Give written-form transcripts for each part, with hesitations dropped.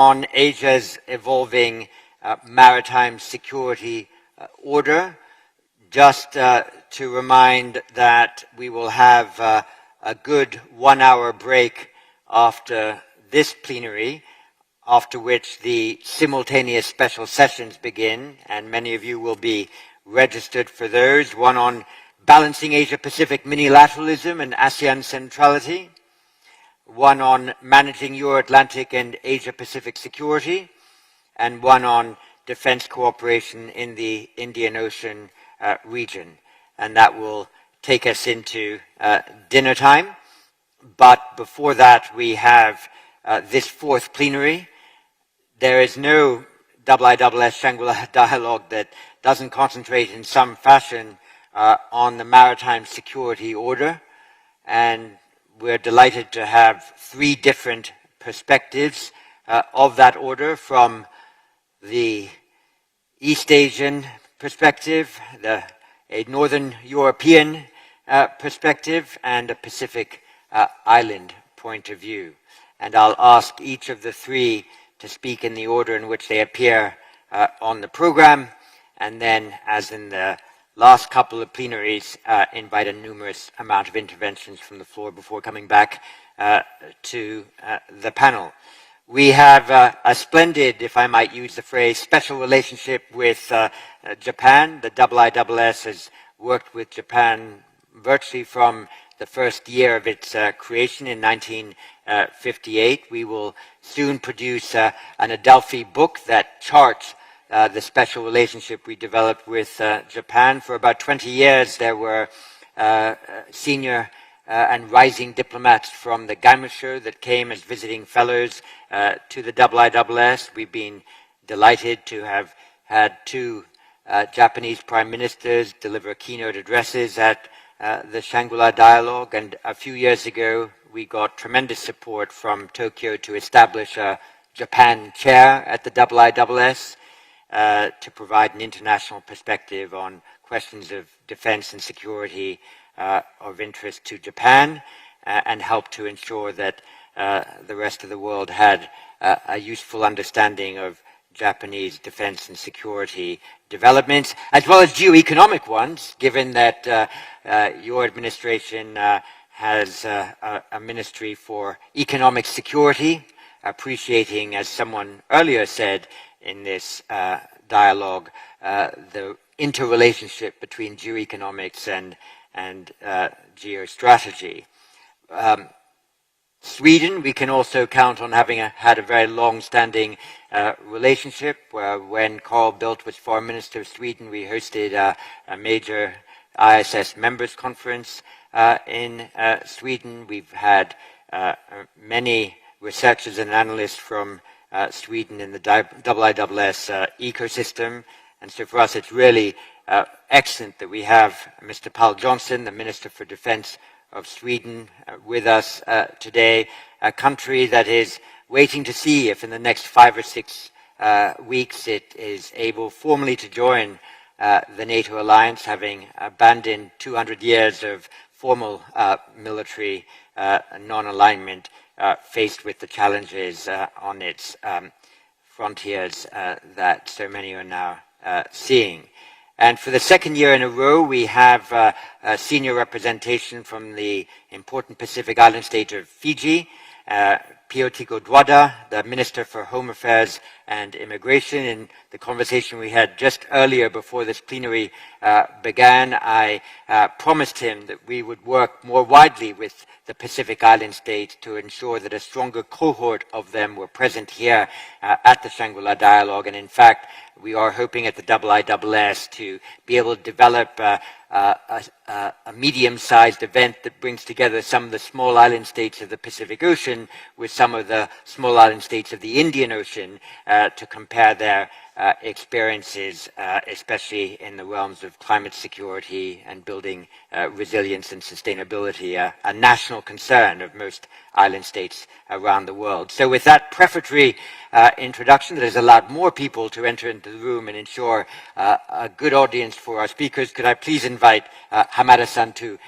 on Asia's evolving maritime security order. Just to remind that we will have a good 1 hour break after this plenary, after which the simultaneous special sessions begin, and many of you will be registered for those. One on balancing Asia-Pacific minilateralism and ASEAN centrality, one on managing Euro-Atlantic and Asia-Pacific security, and one on defense cooperation in the Indian Ocean region. And that will take us into dinner time. But before that, we have this fourth plenary. There is no IISS Shangri-La dialogue that doesn't concentrate in some fashion on the maritime security order. And we're delighted to have three different perspectives of that order, from the East Asian perspective, a Northern European perspective, and a Pacific Island point of view. And I'll ask each of the three to speak in the order in which they appear on the program, and then, as in the last couple of plenaries, invite a numerous amount of interventions from the floor before coming back to the panel. We have a splendid, if I might use the phrase, special relationship with Japan. The IISS has worked with Japan virtually from the first year of its creation in 1958. We will soon produce an Adelphi book that charts the special relationship we developed with Japan. For about 20 years, there were senior and rising diplomats from the Gaimosho that came as visiting fellows to the IISS. We've been delighted to have had two Japanese prime ministers deliver keynote addresses at the Shangri-La Dialogue, and a few years ago we got tremendous support from Tokyo to establish a Japan chair at the IISS to provide an international perspective on questions of defense and security of interest to Japan, and help to ensure that the rest of the world had a useful understanding of Japanese defense and security developments, as well as geoeconomic ones, given that your administration has a ministry for economic security, appreciating, as someone earlier said in this dialogue, the interrelationship between geoeconomics and geostrategy. Sweden, we can also count on having had a very long-standing relationship. When Carl Bildt was Foreign Minister of Sweden, we hosted a major ISS members conference in Sweden. We've had many researchers and analysts from Sweden in the IISS ecosystem. And so for us, it's really excellent that we have Mr. Pal Johnson, the Minister for Defense of Sweden, with us today, a country that is waiting to see if in the next 5 or 6 weeks it is able formally to join the NATO alliance, having abandoned 200 years of formal military non-alignment, faced with the challenges on its frontiers that so many are now seeing. And for the second year in a row, we have a senior representation from the important Pacific island state of Fiji, Piotiko Dwada, the Minister for Home Affairs and Immigration. In the conversation we had just earlier before this plenary began, I promised him that we would work more widely with the Pacific Island states to ensure that a stronger cohort of them were present here at the Shangri-La Dialogue. And in fact, we are hoping at the IISS to be able to develop a medium-sized event that brings together some of the small island states of the Pacific Ocean with some of the small island states of the Indian Ocean to compare their experiences, especially in the realms of climate security and building resilience and sustainability, a national concern of most island states around the world. So with that prefatory introduction that has allowed more people to enter into the room and ensure a good audience for our speakers, could I please invite Hamada-san to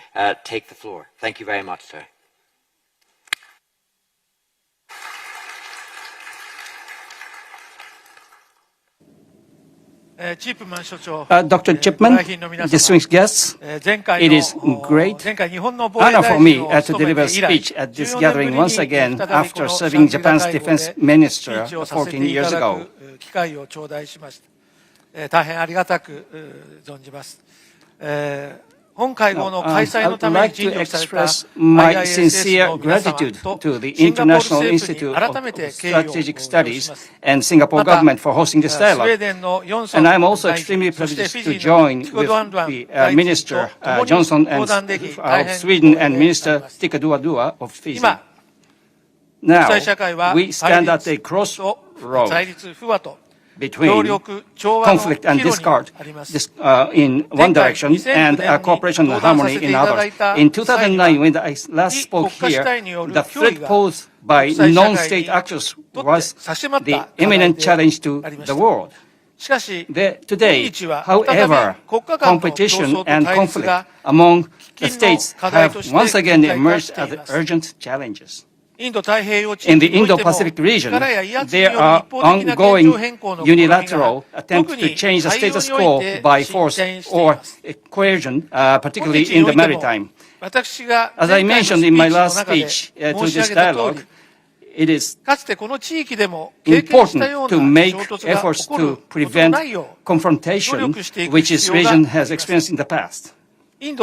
take the floor. Thank you very much, sir. Dr. Chipman, distinguished guests, it is great honor for me to deliver a speech at this gathering once again after serving Japan's defense minister 14 years ago. 大変ありがたく存じます。本会合の開催のために尽力された my sincere gratitude to the International Institute of Strategic Studies and Singapore government for hosting this dialogue. And I'm also extremely privileged to join with the Minister Johnson of Sweden and Minister Tikkaduadua of Fiji. Now, we stand at a crossroad between conflict and discord in one direction and cooperation and harmony in others. In 2009, when I last spoke here, the threat posed by non-state actors was the imminent challenge to the world. Today, however, competition and conflict among the states have once again emerged as urgent challenges. In the Indo-Pacific region, there are ongoing unilateral attempts to change the status quo by force or coercion, particularly in the maritime. As I mentioned in my last speech to this dialogue, it is important to make efforts to prevent confrontation, which this region has experienced in the past. And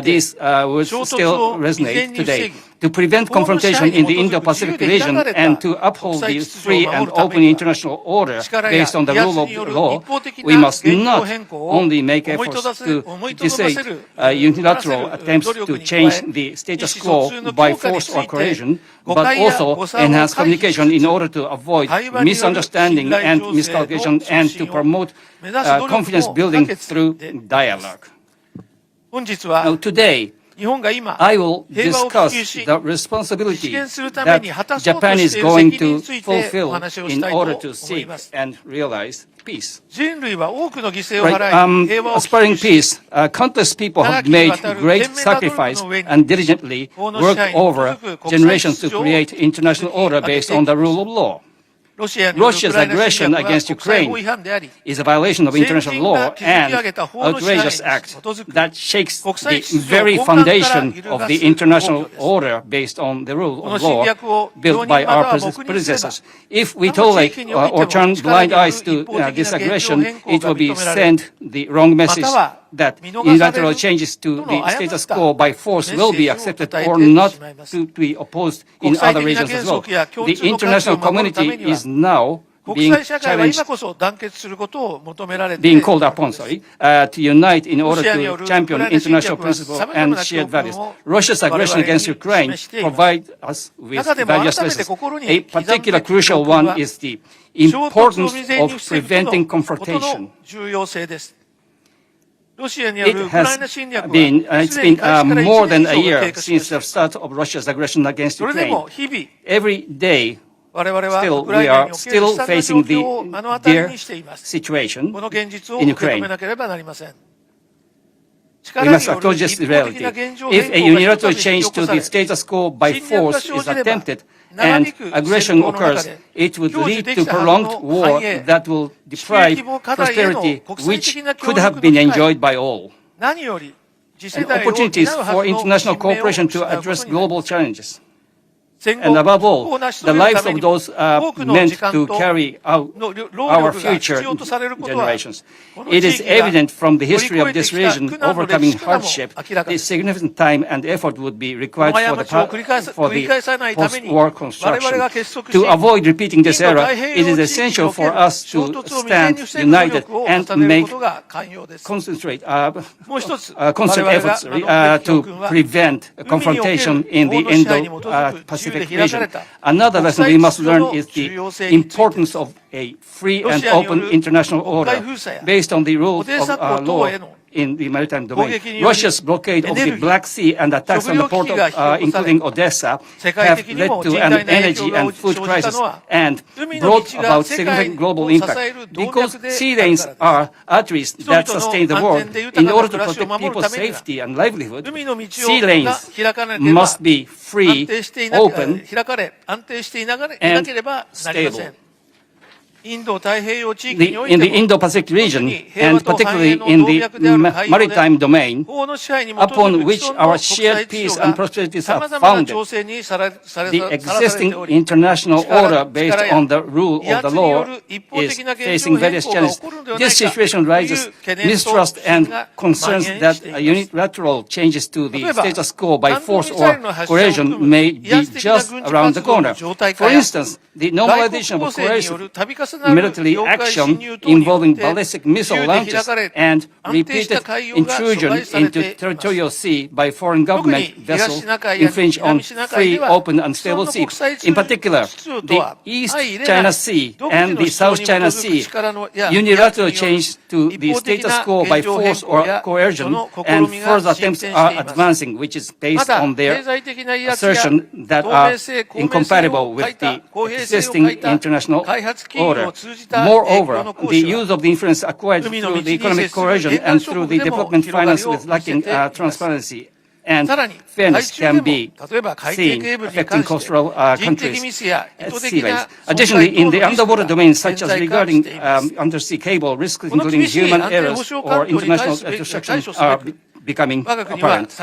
these words still resonate today. To prevent confrontation in the Indo-Pacific region and to uphold the free and open international order based on the rule of law, we must not only make efforts to dissuade unilateral attempts to change the status quo by force or coercion, but also enhance communication in order to avoid misunderstanding and miscalculation and to promote confidence building through dialogue. Now, today, I will discuss the responsibility that Japan is going to fulfill in order to seek and realize peace. Aspiring peace, countless people have made great sacrifice and diligently worked over generations to create international order based on the rule of law. Russia's aggression against Ukraine is a violation of international law and outrageous act that shakes the very foundation of the international order based on the rule of law built by our predecessors. If we tolerate or turn blind eyes to this aggression, it will be send the wrong message that unilateral changes to the status quo by force will be accepted or not to be opposed in other regions as well. The international community is now being challenged, being called upon, to unite in order to champion international principles and shared values. Russia's aggression against Ukraine provides us with various lessons. A particular crucial one is the importance of preventing confrontation. It's been more than a year since the start of Russia's aggression against Ukraine. Every day, we are still facing their situation in Ukraine. We must acknowledge this reality. If a unilateral change to the status quo by force is attempted and aggression occurs, it would lead to prolonged war that will deprive prosperity which could have been enjoyed by all, and opportunities for international cooperation to address global challenges. And above all, the lives of those meant to carry out our future generations. It is evident from the history of this region, overcoming hardship, the significant time and effort would be required for the post-war construction. To avoid repeating this error, it is essential for us to stand united and make concentrate efforts to prevent confrontation in the Indo-Pacific region. Another lesson we must learn is the importance of a free and open international order based on the rules of law in the maritime domain. Russia's blockade of the Black Sea and attacks on the port of, including Odessa, have led to an energy and food crisis and brought about significant global impact. Because sea lanes are arteries that sustain the world, in order to protect people's safety and livelihood, sea lanes must be free, open, and stable. in the Indo-Pacific region, and particularly in the maritime domain, upon which our shared peace and prosperity are founded. The existing international order based on the rule of the law is facing various challenges. This situation raises mistrust and concerns that unilateral changes to the status quo by force or coercion may be just around the corner. For instance, the normalization of coercive military action involving ballistic missile launches and repeated intrusion into territorial sea by foreign government vessels infringe on free, open and stable seas. In particular, the East China Sea and the South China Sea unilateral change to the status quo by force or coercion and further attempts are advancing, which is based on their assertion that are incompatible with the existing international order. Moreover, the use of the influence acquired through the economic coercion and through the development finance with lacking transparency and fairness can be seen affecting coastal countries at seaways. Additionally, in the underwater domain, such as regarding undersea cable risks, including human errors or international destruction, are becoming apparent.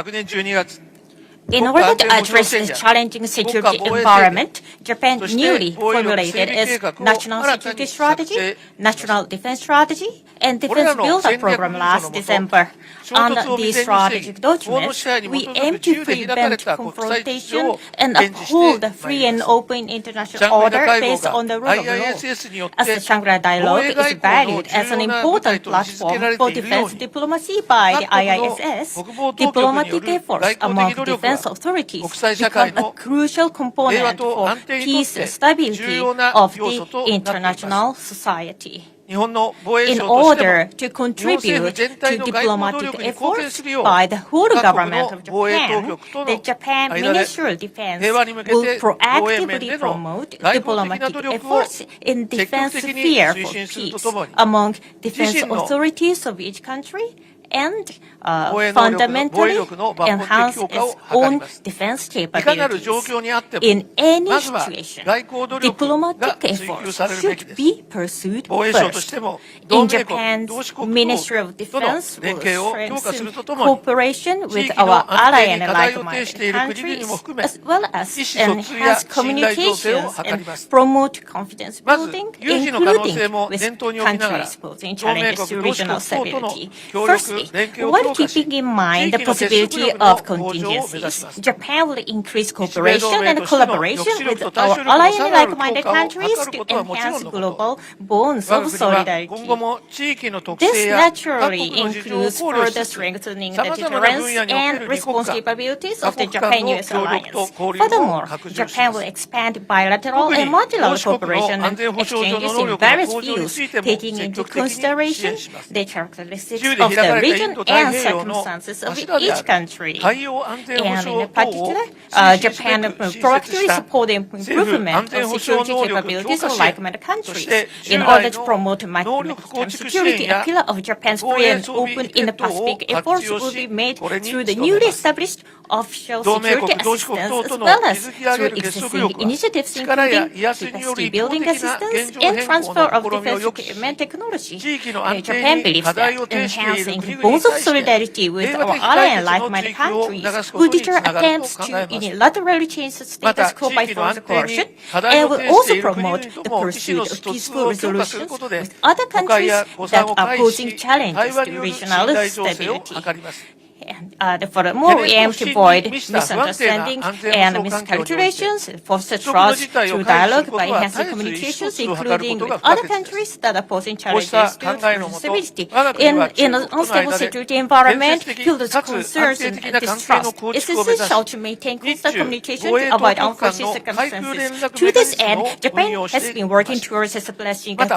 In order to address this challenging security environment, Japan newly formulated its National Security Strategy, National Defense Strategy, and Defense Build-up Program last December. Under these strategic documents, we aim to prevent confrontation and uphold the free and open international order based on the rule of law. As the Shangri-La Dialogue is valued as an important platform for defense diplomacy by the IISS, diplomatic efforts among defense authorities become a crucial component for peace and stability of the international society. In order to contribute to diplomatic efforts by the whole government of Japan, the Japan Ministry of Defense will proactively promote diplomatic efforts in defense sphere for peace among defense authorities of each country and fundamentally enhance its own defense capabilities. In any situation, diplomatic efforts should be pursued first. In Japan's Ministry of Defense will strengthen cooperation with our ally and like-minded countries, as well as enhance communications and promote confidence building, including with countries posing challenges to regional stability. Firstly, while keeping in mind the possibility of contingencies, Japan will increase cooperation and collaboration with our ally and like-minded countries to enhance global bonds of solidarity. This naturally includes further strengthening the deterrence and response capabilities of the Japan-US alliance. Furthermore, Japan will expand bilateral and multilateral cooperation and exchanges in various fields, taking into consideration the characteristics of the region and circumstances of each country. And in particular, Japan proactively support the improvement of security capabilities of like-minded countries. In order to promote maritime security, a pillar of Japan's free and open Indo-Pacific efforts will be made through the newly established offshore security assistance as well as through existing initiatives including capacity building assistance and transfer of defense equipment technology. Japan believes that enhancing bonds of solidarity with our ally and like-minded countries will deter attempts to unilaterally change the status quo by force or coercion and will also promote the pursuit of peaceful resolutions with other countries that are posing challenges to regional stability. And furthermore, we aim to avoid misunderstanding and miscalculations, foster trust through dialogue by enhancing communications, including with other countries that are posing challenges to regional stability. In an unstable security environment filled with concerns and distrust, it's essential to maintain constant communication to avoid unforeseen circumstances. To this end, Japan has been working towards establishing a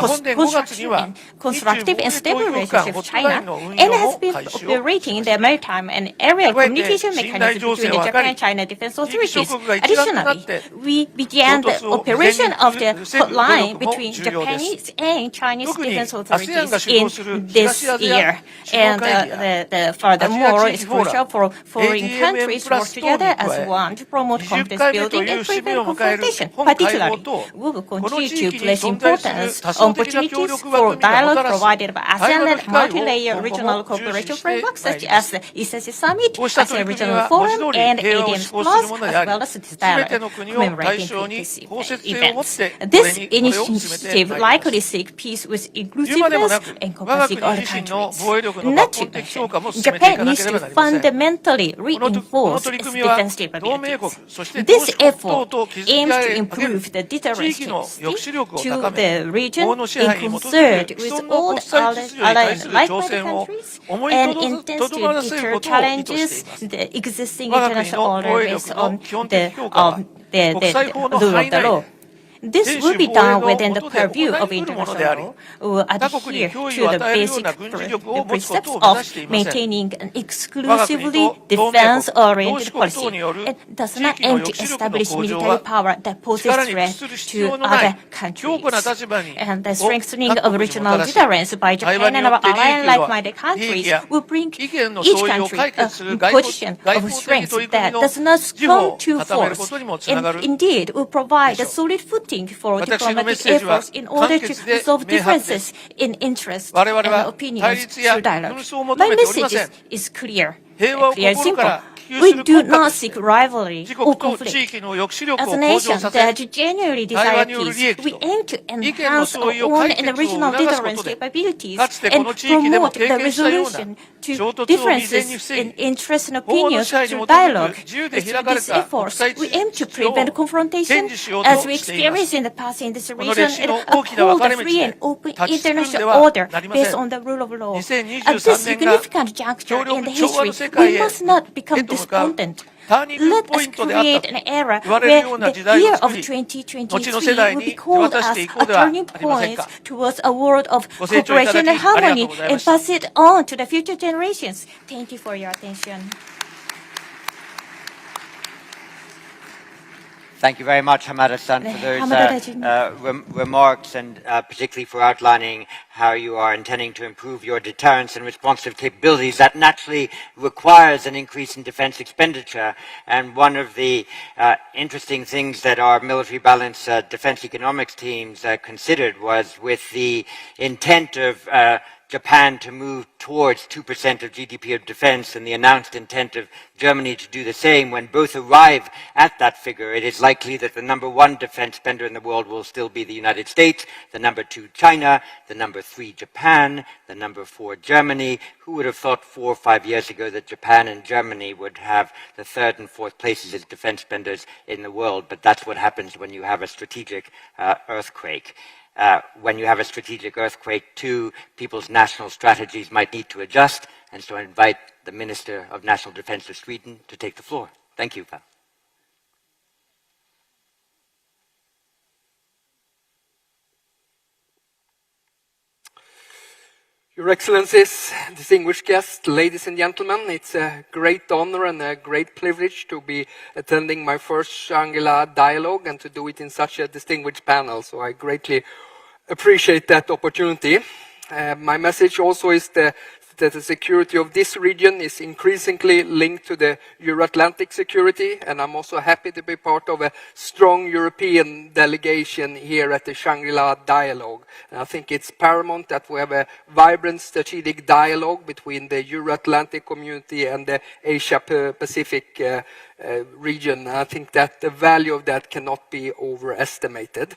constructive and stable relationship with China and has been operating in the maritime from an aerial communication mechanism between the Japan-China defense authorities. Additionally, we began the operation of the hotline between Japanese and Chinese defense authorities in this year. And furthermore, it's crucial for foreign countries to work together as one to promote confidence building and prevent confrontation. Particularly, we will continue to place importance on opportunities for dialogue provided by ASEAN and multi-layer regional cooperation frameworks such as the ECC Summit, ASEAN Regional Forum, and ADMS Plus, as well as this dialogue commemorating 20th events. This initiative likely seeks peace with inclusiveness encompassing all countries. Not to mention, Japan needs to fundamentally reinforce its defense capabilities. This effort aims to improve the deterrence to the region in concert with all the allied like-minded countries and intends to deter challenges the existing international order based on the rule of the law. This will be done within the purview of international law, will adhere to the basic precepts of maintaining an exclusively defense-oriented policy, and does not aim to establish military power that poses threat to other countries. And the strengthening of regional deterrence by Japan and our allied like-minded countries will bring each country a position of strength that does not succumb to force, and indeed will provide a solid footing for diplomatic efforts in order to resolve differences in interests and opinions through dialogue. My message is clear and simple. We do not seek rivalry or conflict. As a nation that genuinely desires peace, we aim to enhance our own and regional deterrence capabilities and promote the resolution to differences in interests and opinions through dialogue. Through these efforts, we aim to prevent confrontation as we experienced in the past in this region and uphold a free and open international order based on the rule of law. At this significant juncture in the history, we must not become despondent. Let us create an era where the year of 2023 will be called as a turning point towards a world of cooperation and harmony and pass it on to the future generations. Thank you for your attention. Thank you very much, Hamada-san, for those remarks and particularly for outlining how you are intending to improve your deterrence and responsive capabilities. That naturally requires an increase in defense expenditure. And one of the interesting things that our military balance defense economics teams considered was with the intent of Japan to move towards 2% of GDP of defense and the announced intent of Germany to do the same. When both arrive at that figure, it is likely that the number one defense spender in the world will still be the United States, the number two China, the number three Japan, the number four Germany. Who would have thought 4 or 5 years ago that Japan and Germany would have the third and fourth places as defense spenders in the world? But that's what happens when you have a strategic earthquake. When you have a strategic earthquake, too, people's national strategies might need to adjust. And so I invite the Minister of National Defense of Sweden to take the floor. Thank you, Pam. Your Excellencies, distinguished guests, ladies and gentlemen, it's a great honor and a great privilege to be attending my first Shangri-La dialogue and to do it in such a distinguished panel. So I greatly appreciate that opportunity. My message also is that the security of this region is increasingly linked to the Euro-Atlantic security, and I'm also happy to be part of a strong European delegation here at the Shangri-La Dialogue. And I think it's paramount that we have a vibrant strategic dialogue between the Euro-Atlantic community and the Asia-Pacific region. I think that the value of that cannot be overestimated.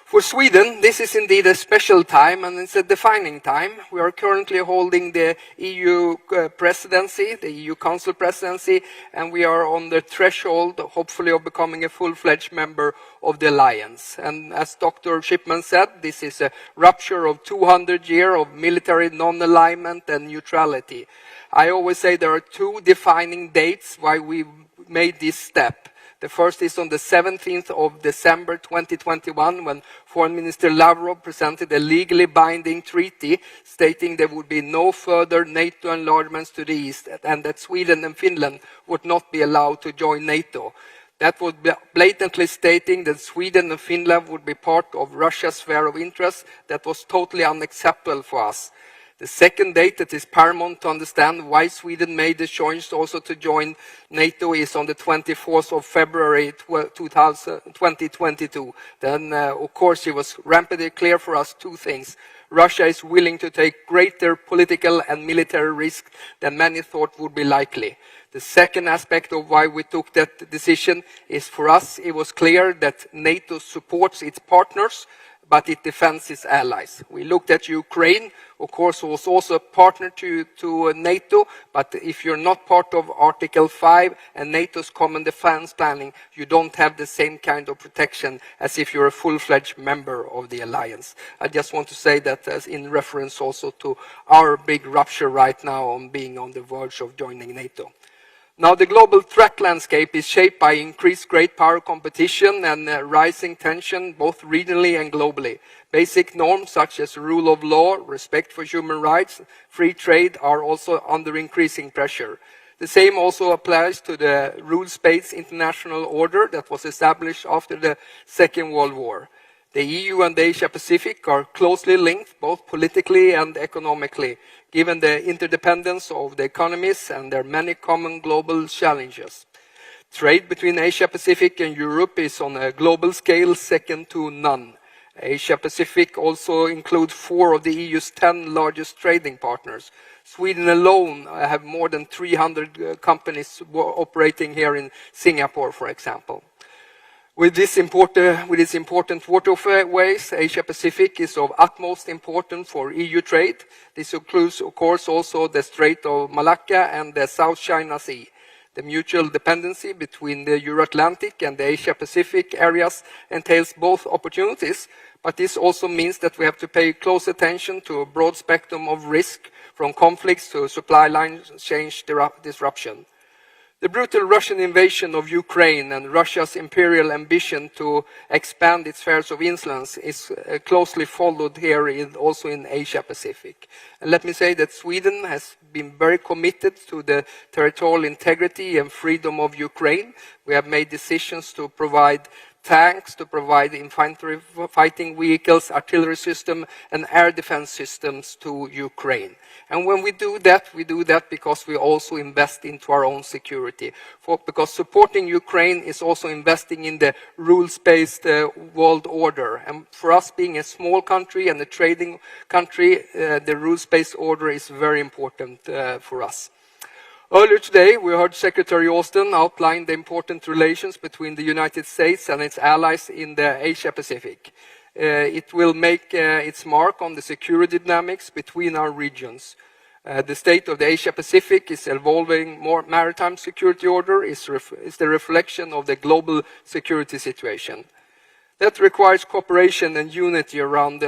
For Sweden, this is indeed a special time, and it's a defining time. We are currently holding the EU presidency, the EU Council presidency, and we are on the threshold, hopefully, of becoming a full-fledged member of the alliance. And as Dr. Shipman said, this is a rupture of 200 years of military non-alignment and neutrality. I always say there are two defining dates why we made this step. The first is on the 17th of December 2021, when Foreign Minister Lavrov presented a legally binding treaty stating there would be no further NATO enlargements to the east, and that Sweden and Finland would not be allowed to join NATO. That was blatantly stating that Sweden and Finland would be part of Russia's sphere of interest. That was totally unacceptable for us. The second date that is paramount to understand why Sweden made the choice also to join NATO is on the 24th of February 2022. Then, of course, it was rampantly clear for us two things. Russia is willing to take greater political and military risk than many thought would be likely. The second aspect of why we took that decision is, for us, it was clear that NATO supports its partners, but it defends its allies. We looked at Ukraine, of course, was also a partner to NATO, but if you're not part of Article 5 and NATO's common defense planning, you don't have the same kind of protection as if you're a full-fledged member of the alliance. I just want to say that as in reference also to our big rupture right now on being on the verge of joining NATO. Now, the global threat landscape is shaped by increased great power competition and rising tension, both regionally and globally. Basic norms such as rule of law, respect for human rights, free trade are also under increasing pressure. The same also applies to the rules-based international order that was established after the Second World War. The EU and the Asia-Pacific are closely linked, both politically and economically, given the interdependence of the economies and their many common global challenges. Trade between Asia-Pacific and Europe is on a global scale second to none. Asia-Pacific also includes 4 of the EU's 10 largest trading partners. Sweden alone have more than 300 companies operating here in Singapore, for example. With its important waterways, Asia-Pacific is of utmost importance for EU trade. This includes, of course, also the Strait of Malacca and the South China Sea. The mutual dependency between the Euro-Atlantic and the Asia-Pacific areas entails both opportunities, but this also means that we have to pay close attention to a broad spectrum of risk, from conflicts to supply line chain disruption. The brutal Russian invasion of Ukraine and Russia's imperial ambition to expand its spheres of influence is closely followed here also in Asia-Pacific. And let me say that Sweden has been very committed to the territorial integrity and freedom of Ukraine. We have made decisions to provide tanks, to provide infantry fighting vehicles, artillery system, and air defense systems to Ukraine. And when we do that because we also invest into our own security. Because supporting Ukraine is also investing in the rules-based world order. And for us, being a small country and a trading country, the rules-based order is very important for us. Earlier today, we heard Secretary Austin outline the important relations between the United States and its allies in the Asia-Pacific. It will make its mark on the security dynamics between our regions. The state of the Asia-Pacific is evolving more maritime security order is the reflection of the global security situation. That requires cooperation and unity around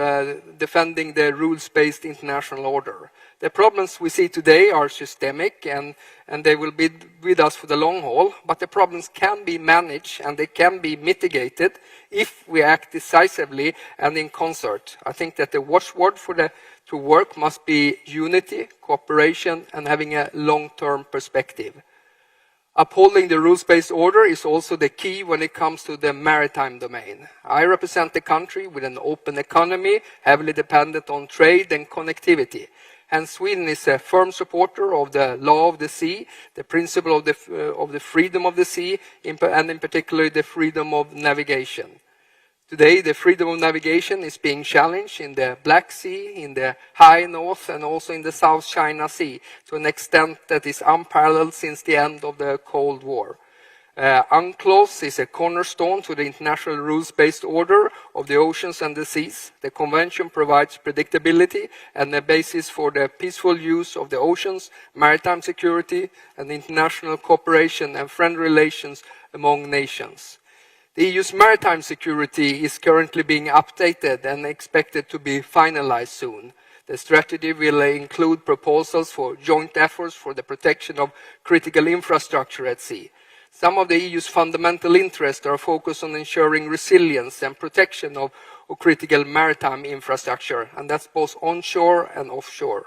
defending the rules-based international order. The problems we see today are systemic and they will be with us for the long haul, but the problems can be managed and they can be mitigated if we act decisively and in concert. I think that the watchword to work must be unity, cooperation, and having a long-term perspective. Upholding the rules-based order is also the key when it comes to the maritime domain. I represent a country with an open economy, heavily dependent on trade and connectivity. And Sweden is a firm supporter of the law of the sea, the principle of the freedom of the sea, and in particular the freedom of navigation. Today, the freedom of navigation is being challenged in the Black Sea, in the High North, and also in the South China Sea, to an extent that is unparalleled since the end of the Cold War. UNCLOS is a cornerstone to the international rules-based order of the oceans and the seas. The convention provides predictability and a basis for the peaceful use of the oceans, maritime security, and international cooperation and friendly relations among nations. The EU's maritime security is currently being updated and expected to be finalized soon. The strategy will include proposals for joint efforts for the protection of critical infrastructure at sea. Some of the EU's fundamental interests are focused on ensuring resilience and protection of critical maritime infrastructure, and that's both onshore and offshore.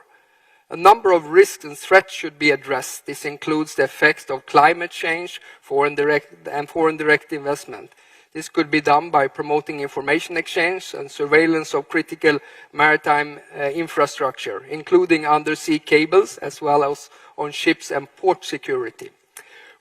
A number of risks and threats should be addressed. This includes the effects of climate change, foreign direct investment. This could be done by promoting information exchange and surveillance of critical maritime infrastructure, including undersea cables, as well as on ships and port security.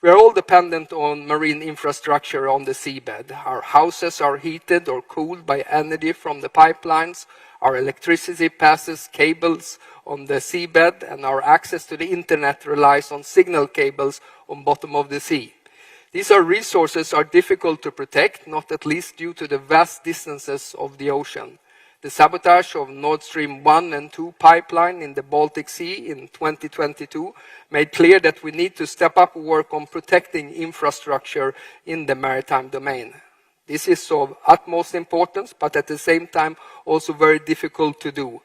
We are all dependent on marine infrastructure on the seabed. Our houses are heated or cooled by energy from the pipelines. Our electricity passes cables on the seabed, and our access to the internet relies on signal cables on bottom of the sea. These resources are difficult to protect, not at least due to the vast distances of the ocean. The sabotage of Nord Stream 1 and 2 pipeline in the Baltic Sea in 2022 made clear that we need to step up work on protecting infrastructure in the maritime domain. This is of utmost importance, but at the same time also very difficult to do.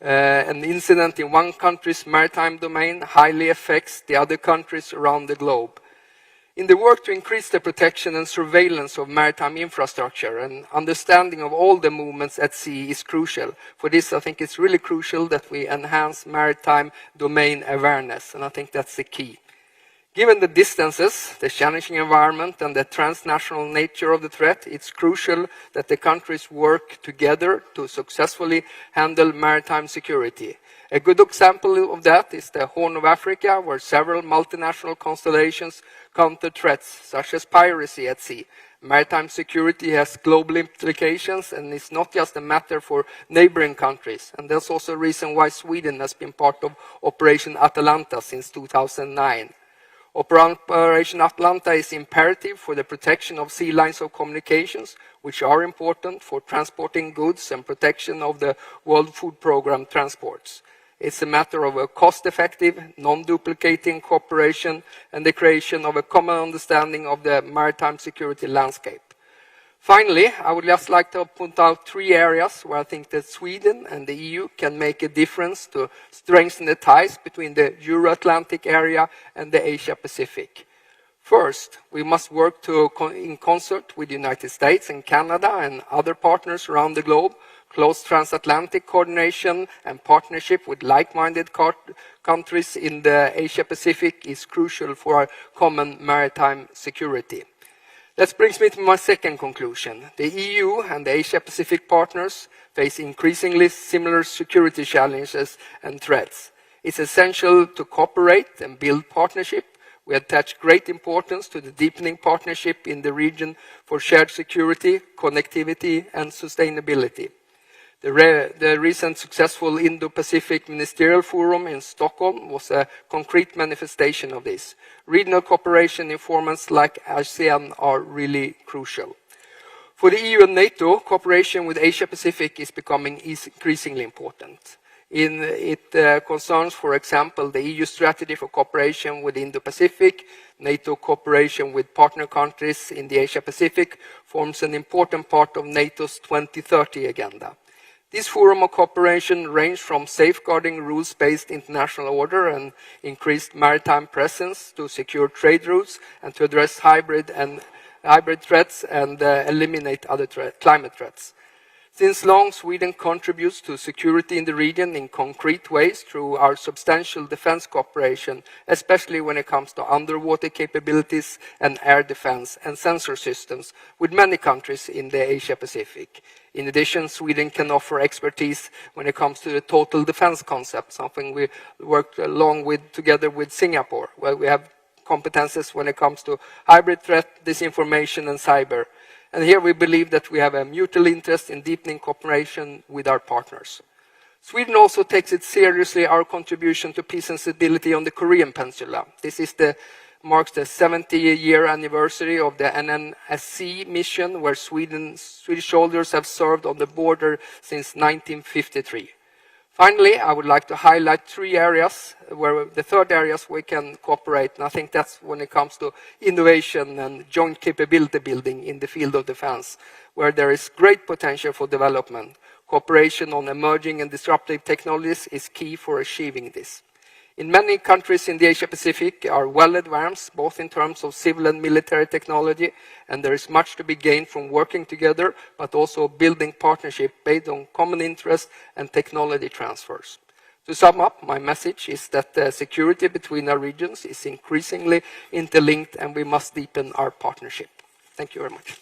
An incident in one country's maritime domain highly affects the other countries around the globe. In the work to increase the protection and surveillance of maritime infrastructure, and understanding of all the movements at sea is crucial. For this, I think it's really crucial that we enhance maritime domain awareness, and I think that's the key. Given the distances, the challenging environment, and the transnational nature of the threat, it's crucial that the countries work together to successfully handle maritime security. A good example of that is the Horn of Africa, where several multinational constellations counter threats, such as piracy at sea. Maritime security has global implications, and it's not just a matter for neighboring countries. And that's also a reason why Sweden has been part of Operation Atalanta since 2009. Operation Atalanta is imperative for the protection of sea lines of communications, which are important for transporting goods and protection of the World Food Programme transports. It's a matter of a cost-effective, non-duplicating cooperation and the creation of a common understanding of the maritime security landscape. Finally, I would just like to point out 3 areas where I think that Sweden and the EU can make a difference to strengthen the ties between the Euro-Atlantic area and the Asia-Pacific. First, we must work in concert with the United States and Canada and other partners around the globe. Close transatlantic coordination and partnership with like-minded countries in the Asia-Pacific is crucial for our common maritime security. That brings me to my second conclusion. The EU and the Asia-Pacific partners face increasingly similar security challenges and threats. It's essential to cooperate and build partnership. We attach great importance to the deepening partnership in the region for shared security, connectivity, and sustainability. The recent successful Indo-Pacific Ministerial Forum in Stockholm was a concrete manifestation of this. Regional cooperation in formats like ASEAN are really crucial. For the EU and NATO, cooperation with Asia-Pacific is becoming increasingly important. It concerns, for example, the EU strategy for cooperation with Indo-Pacific. NATO cooperation with partner countries in the Asia-Pacific forms an important part of NATO's 2030 agenda. This forum of cooperation ranges from safeguarding rules-based international order and increased maritime presence to secure trade routes and to address hybrid threats and eliminate other climate threats. Since long, Sweden contributes to security in the region in concrete ways through our substantial defense cooperation, especially when it comes to underwater capabilities and air defense and sensor systems with many countries in the Asia-Pacific. In addition, Sweden can offer expertise when it comes to the total defense concept, something we worked along with together with Singapore, where we have competences when it comes to hybrid threat, disinformation, and cyber. And here we believe that we have a mutual interest in deepening cooperation with our partners. Sweden also takes it seriously our contribution to peace and stability on the Korean Peninsula. This marks the 70-year anniversary of the NNSC mission, where Swedish soldiers have served on the border since 1953. Finally, I would like to highlight 3 areas where the third areas we can cooperate, and I think that's when it comes to innovation and joint capability building in the field of defense, where there is great potential for development. Cooperation on emerging and disruptive technologies is key for achieving this. In many countries in the Asia-Pacific are well advanced, both in terms of civil and military technology, and there is much to be gained from working together, but also building partnership based on common interests and technology transfers. To sum up, my message is that the security between our regions is increasingly interlinked, and we must deepen our partnership. Thank you very much.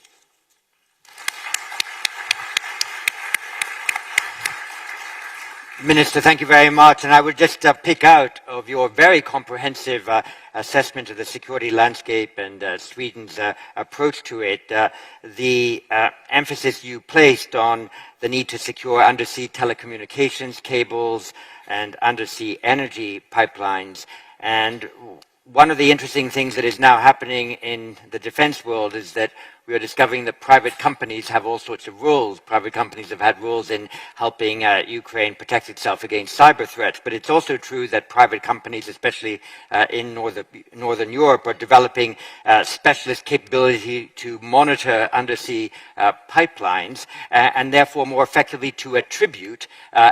Minister, thank you very much. And I would just pick out of your very comprehensive assessment of the security landscape and Sweden's approach to it, the emphasis you placed on the need to secure undersea telecommunications cables and undersea energy pipelines. And one of the interesting things that is now happening in the defense world is that we are discovering that private companies have all sorts of roles. Private companies have had roles in helping Ukraine protect itself against cyber threats. But it's also true that private companies, especially in Northern Europe, are developing specialist capability to monitor undersea pipelines and therefore more effectively to attribute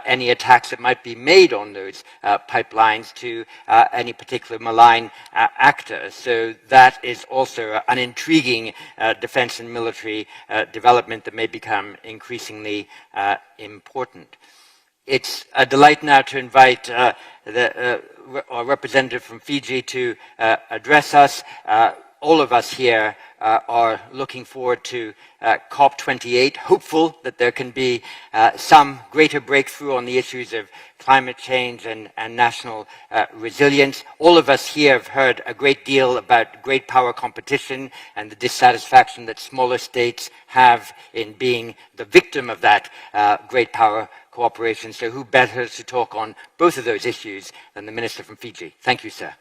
any attacks that might be made on those pipelines to any particular malign actor. So that is also an intriguing defense and military development that may become increasingly important. It's a delight now to invite our representative from Fiji to address us. All of us here are looking forward to COP28, hopeful that there can be some greater breakthrough on the issues of climate change and national resilience. All of us here have heard a great deal about great power competition and the dissatisfaction that smaller states have in being the victim of that great power cooperation. So who better to talk on both of those issues than the Minister from Fiji? Thank you, sir.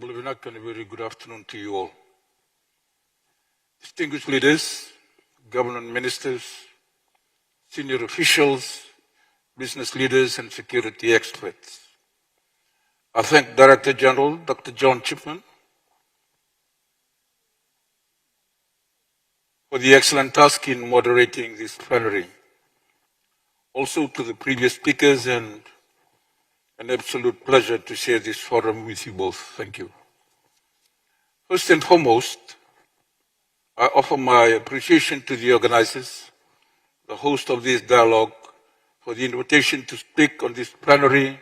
Bulavinak, and a very good afternoon to you all. Distinguished leaders, government ministers, senior officials, business leaders, and security experts. I thank Director General Dr. John Chipman for the excellent task in moderating this plenary. Also to the previous speakers, and an absolute pleasure to share this forum with you both. Thank you. First and foremost, I offer my appreciation to the organizers, the host of this dialogue, for the invitation to speak on this plenary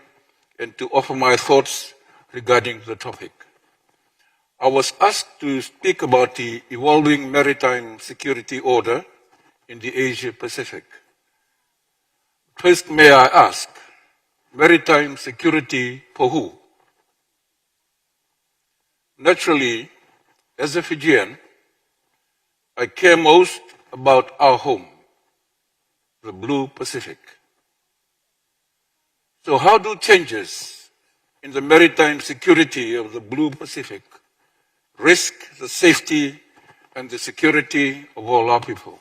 and to offer my thoughts regarding the topic. I was asked to speak about the evolving maritime security order in the Asia-Pacific. First, may I ask, maritime security for who? Naturally, as a Fijian, I care most about our home, the Blue Pacific. So how do changes in the maritime security of the Blue Pacific risk the safety and the security of all our people?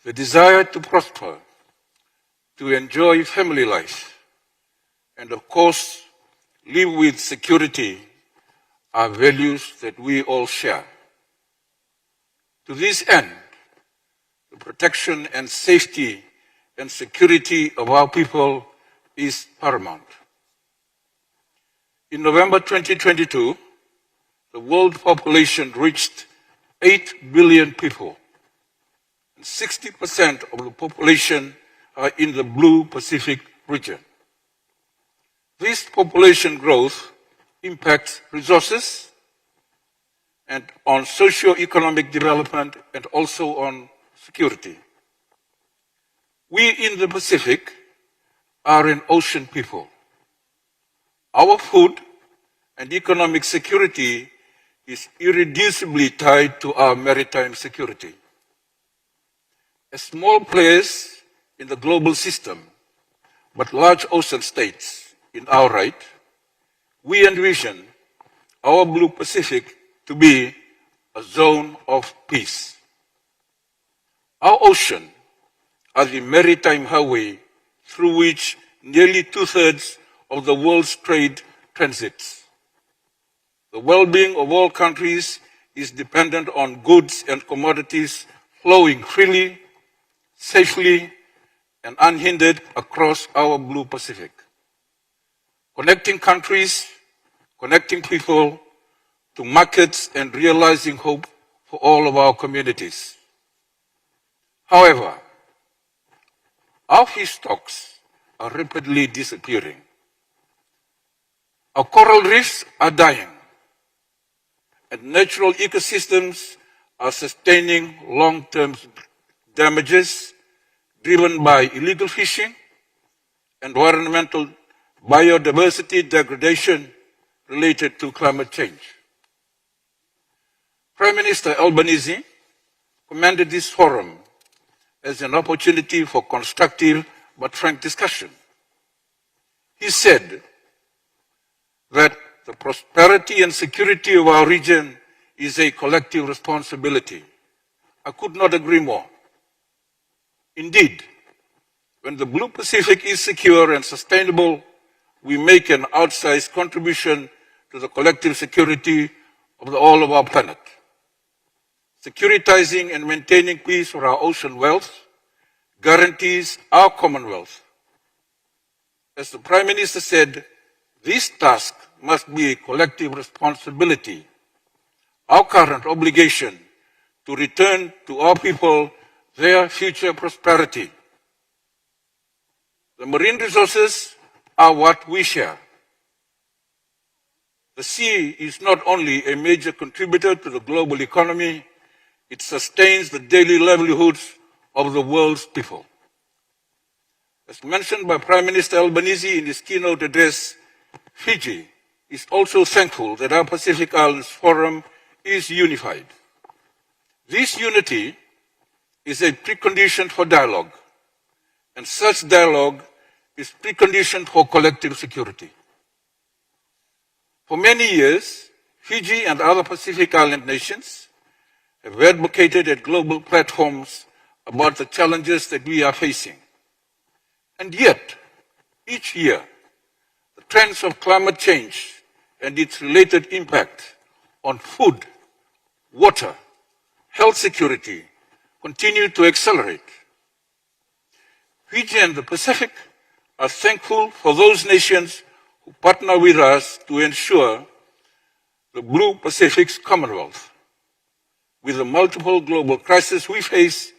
The desire to prosper, to enjoy family life, and of course, live with security are values that we all share. To this end, the protection and safety and security of our people is paramount. In November 2022, the world population reached 8 billion people, and 60% of the population are in the Blue Pacific region. This population growth impacts resources and on socio-economic development and also on security. We in the Pacific are an ocean people. Our food and economic security is irreducibly tied to our maritime security. As small players in the global system, but large ocean states in our right, we envision our Blue Pacific to be a zone of peace. Our ocean are the maritime highway through which nearly two-thirds of the world's trade transits. The well-being of all countries is dependent on goods and commodities flowing freely, safely, and unhindered across our Blue Pacific. Connecting countries, connecting people to markets, and realizing hope for all of our communities. However, our fish stocks are rapidly disappearing. Our coral reefs are dying, and natural ecosystems are sustaining long-term damages driven by illegal fishing, environmental biodiversity degradation related to climate change. Prime Minister Albanese commended this forum as an opportunity for constructive but frank discussion. He said that the prosperity and security of our region is a collective responsibility. I could not agree more. Indeed, when the Blue Pacific is secure and sustainable, we make an outsized contribution to the collective security of all of our planet. Securitizing and maintaining peace for our ocean wealth guarantees our common wealth. As the Prime Minister said, this task must be a collective responsibility, our current obligation to return to our people their future prosperity. The marine resources are what we share. The sea is not only a major contributor to the global economy, it sustains the daily livelihoods of the world's people. As mentioned by Prime Minister Albanese in his keynote address, Fiji is also thankful that our Pacific Islands Forum is unified. This unity is a precondition for dialogue, and such dialogue is precondition for collective security. For many years, Fiji and other Pacific Island nations have advocated at global platforms about the challenges that we are facing. And yet, each year, the trends of climate change and its related impact on food, water, health security continue to accelerate. Fiji and the Pacific are thankful for those nations who partner with us to ensure the Blue Pacific's Commonwealth. With the multiple global crises we face,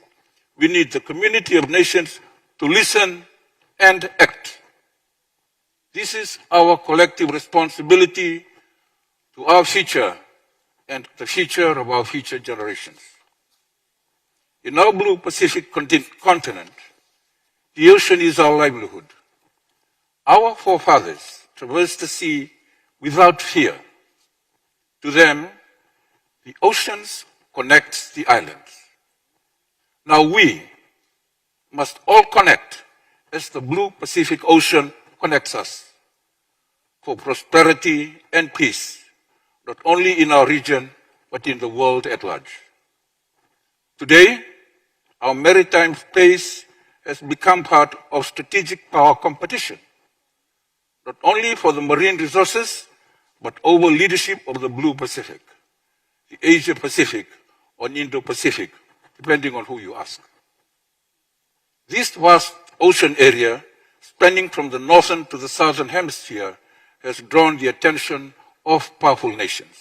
we need the community of nations to listen and act. This is our collective responsibility to our future and the future of our future generations. In our Blue Pacific continent, the ocean is our livelihood. Our forefathers traversed the sea without fear. To them, the oceans connect the islands. Now we must all connect as the Blue Pacific Ocean connects us for prosperity and peace, not only in our region, but in the world at large. Today, our maritime space has become part of strategic power competition, not only for the marine resources, but over leadership of the Blue Pacific, the Asia Pacific, or Indo-Pacific, depending on who you ask. This vast ocean area, spanning from the northern to the southern hemisphere, has drawn the attention of powerful nations.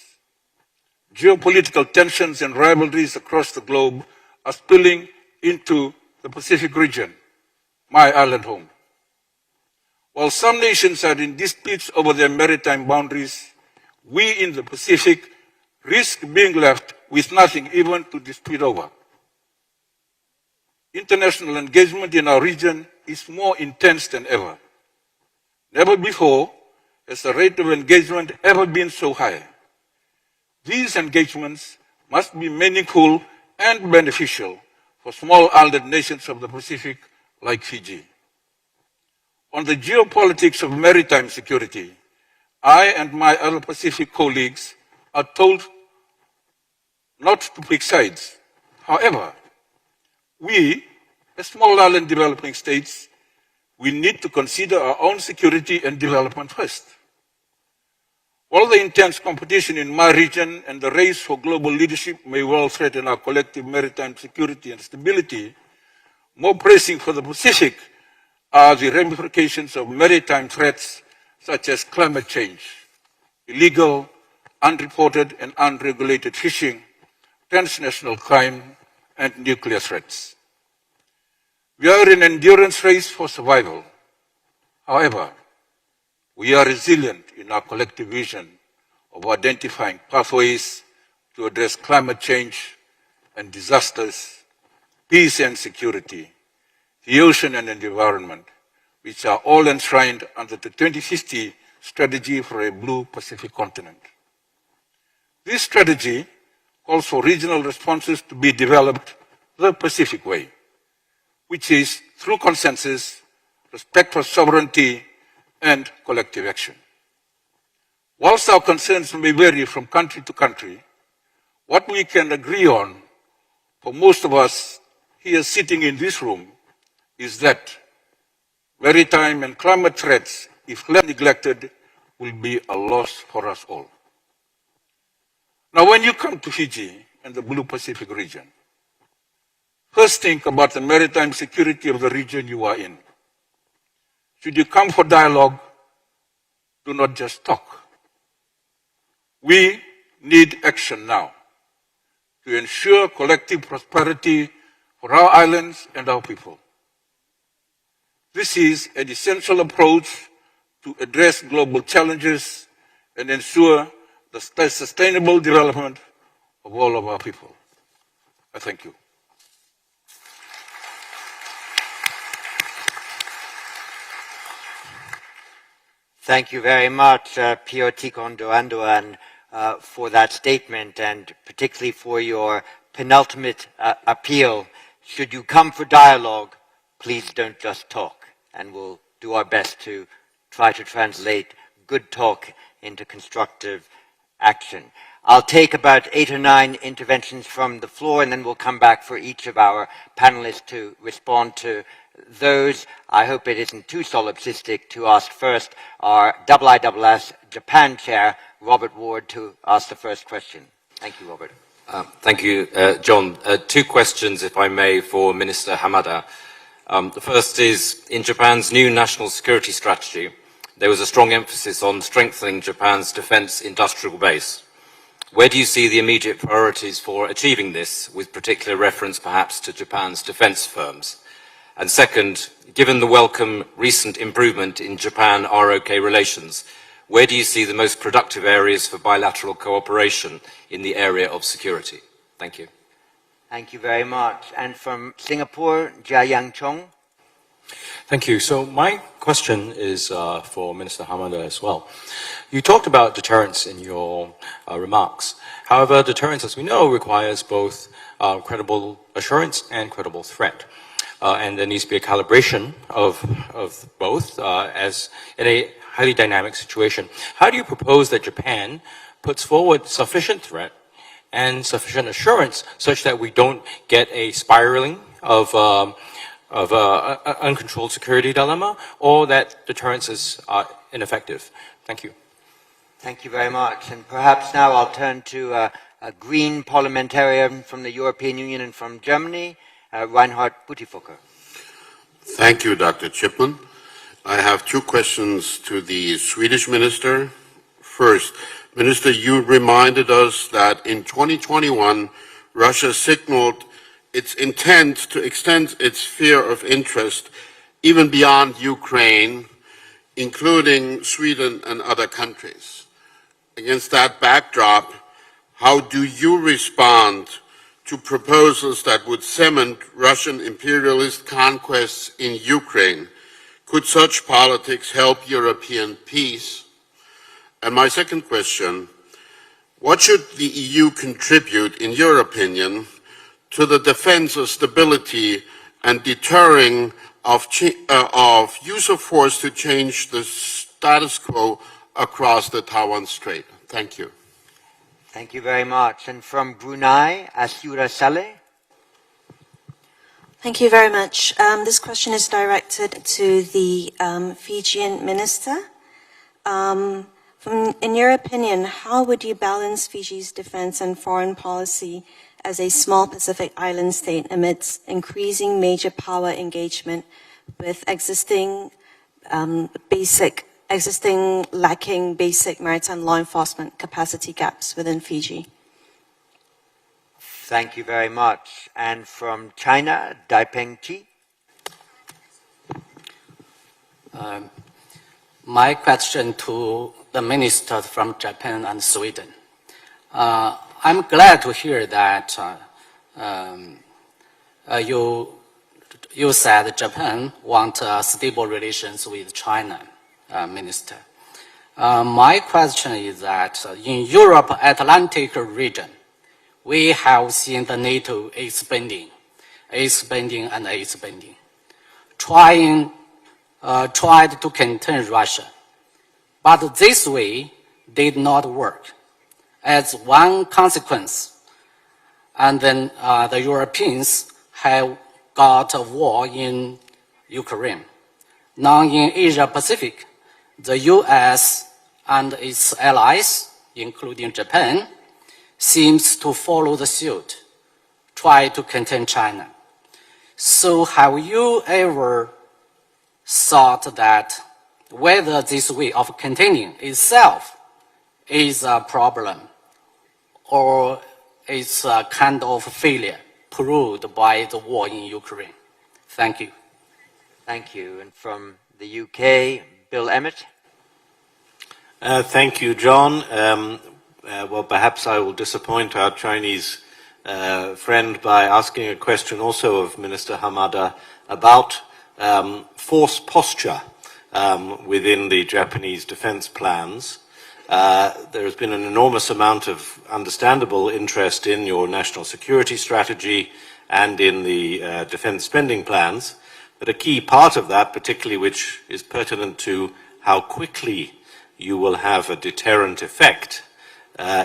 Geopolitical tensions and rivalries across the globe are spilling into the Pacific region, my island home. While some nations are in disputes over their maritime boundaries, we in the Pacific risk being left with nothing even to dispute over. International engagement in our region is more intense than ever. Never before has the rate of engagement ever been so high. These engagements must be meaningful and beneficial for small island nations of the Pacific like Fiji. On the geopolitics of maritime security, I and my other Pacific colleagues are told not to pick sides. However, we, as small island developing states, we need to consider our own security and development first. While the intense competition in my region and the race for global leadership may well threaten our collective maritime security and stability, more pressing for the Pacific are the ramifications of maritime threats such as climate change, illegal, unreported and unregulated fishing, transnational crime, and nuclear threats. We are in an endurance race for survival. However, we are resilient in our collective vision of identifying pathways to address climate change and disasters, peace and security, the ocean and the environment, which are all enshrined under the 2050 Strategy for a Blue Pacific Continent. This strategy calls for regional responses to be developed the Pacific way, which is through consensus, respect for sovereignty, and collective action. Whilst our concerns may vary from country to country, what we can agree on, for most of us here sitting in this room, is that maritime and climate threats, if left neglected, will be a loss for us all. Now, when you come to Fiji and the Blue Pacific region, first think about the maritime security of the region you are in. Should you come for dialogue, do not just talk. We need action now to ensure collective prosperity for our islands and our people. This is an essential approach to address global challenges and ensure the sustainable development of all of our people. I thank you. Thank you very much, Pio Tikon Doandoan, for that statement, and particularly for your penultimate appeal. Should you come for dialogue, please don't just talk, and we'll do our best to try to translate good talk into constructive action. I'll take about 8 or 9 interventions from the floor, and then we'll come back for each of our panelists to respond to those. I hope it isn't too solipsistic to ask first our IISS Japan chair, Robert Ward, to ask the first question. Thank you, Robert. Thank you, John. 2 questions, if I may, for Minister Hamada. The first is, in Japan's new national security strategy, there was a strong emphasis on strengthening Japan's defense industrial base. Where do you see the immediate priorities for achieving this, with particular reference perhaps to Japan's defense firms? And second, given the welcome recent improvement in Japan-ROK relations, where do you see the most productive areas for bilateral cooperation in the area of security? Thank you. Thank you very much. And from Singapore, Jia Yang Chong. Thank you. So my question is for Minister Hamada as well. You talked about deterrence in your remarks. However, deterrence, as we know, requires both credible assurance and credible threat. And there needs to be a calibration of both as in a highly dynamic situation. How do you propose that Japan puts forward sufficient threat and sufficient assurance such that we don't get a spiraling of uncontrolled security dilemma, or that deterrence is ineffective? Thank you. Thank you very much. And perhaps now I'll turn to a green parliamentarian from the European Union and from Germany, Reinhard Buttifocker. Thank you, Dr. Chipman. I have 2 questions to the Swedish minister. First, Minister, you reminded us that in 2021, Russia signaled its intent to extend its sphere of interest even beyond Ukraine, including Sweden and other countries. Against that backdrop, how do you respond to proposals that would cement Russian imperialist conquests in Ukraine? Could such politics help European peace? And my second question, what should the EU contribute, in your opinion, to the defense of stability and deterring of use of force to change the status quo across the Taiwan Strait? Thank you. Thank you very much. And from Brunei, Asura Saleh. Thank you very much. This question is directed to the Fijian minister. In your opinion, how would you balance Fiji's defense and foreign policy as a small Pacific island state amidst increasing major power engagement with existing lacking basic maritime law enforcement capacity gaps within Fiji? Thank you very much. And from China, Daipeng Chi. My question to the ministers from Japan and Sweden. I'm glad to hear that you said Japan wants stable relations with China, Minister. My question is that in Europe Atlantic region, we have seen the NATO expanding, tried to contain Russia. But this way did not work. As one consequence, and then the Europeans have got a war in Ukraine. Now in Asia Pacific, the US and its allies, including Japan, seems to follow the suit, try to contain China. So have you ever thought that whether this way of containing itself is a problem or it's a kind of failure proved by the war in Ukraine? Thank you. Thank you. And from the UK, Bill Emmett. Thank you, John. Well, perhaps I will disappoint our Chinese friend by asking a question also of Minister Hamada about force posture within the Japanese defense plans. There has been an enormous amount of understandable interest in your national security strategy and in the defense spending plans, but a key part of that, particularly which is pertinent to how quickly you will have a deterrent effect,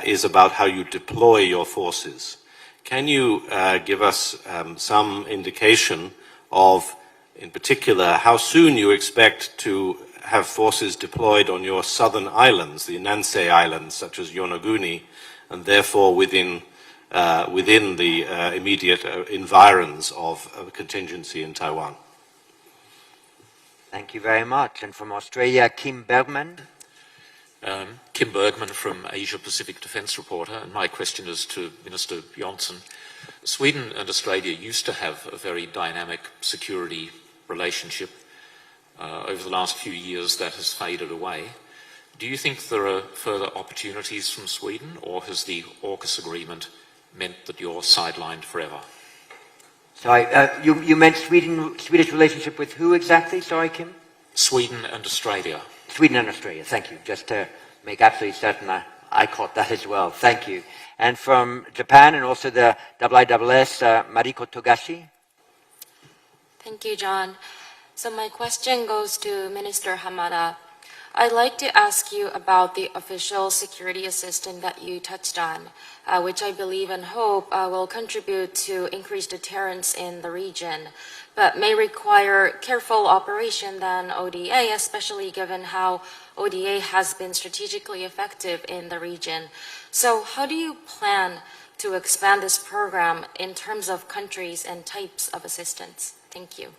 is about how you deploy your forces. Can you give us some indication of, in particular, how soon you expect to have forces deployed on your southern islands, the Nansei Islands, such as Yonaguni, and therefore within the immediate environs of a contingency in Taiwan? Thank you very much. And from Australia, Kim Bergman. Kim Bergman from Asia Pacific Defence Reporter, and my question is to Minister Johnson. Sweden and Australia used to have a very dynamic security relationship. Over the last few years that has faded away. Do you think there are further opportunities from Sweden, or has the AUKUS agreement meant that you're sidelined forever? Sorry, you meant Swedish relationship with who exactly? Sorry, Kim? Sweden and Australia. Sweden and Australia, thank you. Just to make absolutely certain I caught that as well. Thank you. And from Japan and also the IISS, Mariko Togashi. Thank you, John. So my question goes to Minister Hamada. I'd like to ask you about the official security assistance that you touched on, which I believe and hope will contribute to increased deterrence in the region, but may require careful operation than ODA, especially given how ODA has been strategically effective in the region. So how do you plan to expand this program in terms of countries and types of assistance? Thank you.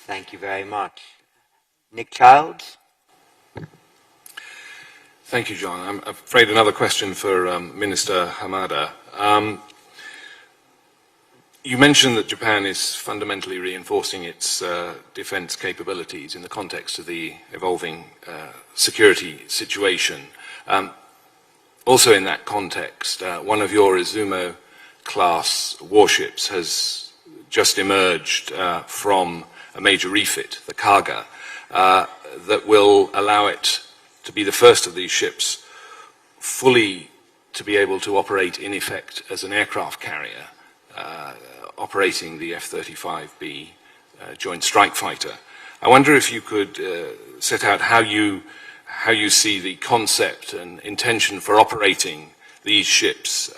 Thank you very much. Nick Childs. Thank you, John. I'm afraid another question for Minister Hamada. You mentioned that Japan is fundamentally reinforcing its defense capabilities in the context of the evolving security situation. Also in that context, one of your Izumo-class warships has just emerged from a major refit, the Kaga, that will allow it to be the first of these ships fully to be able to operate in effect as an aircraft carrier, operating the F-35B Joint Strike Fighter. I wonder if you could set out how you see the concept and intention for operating these ships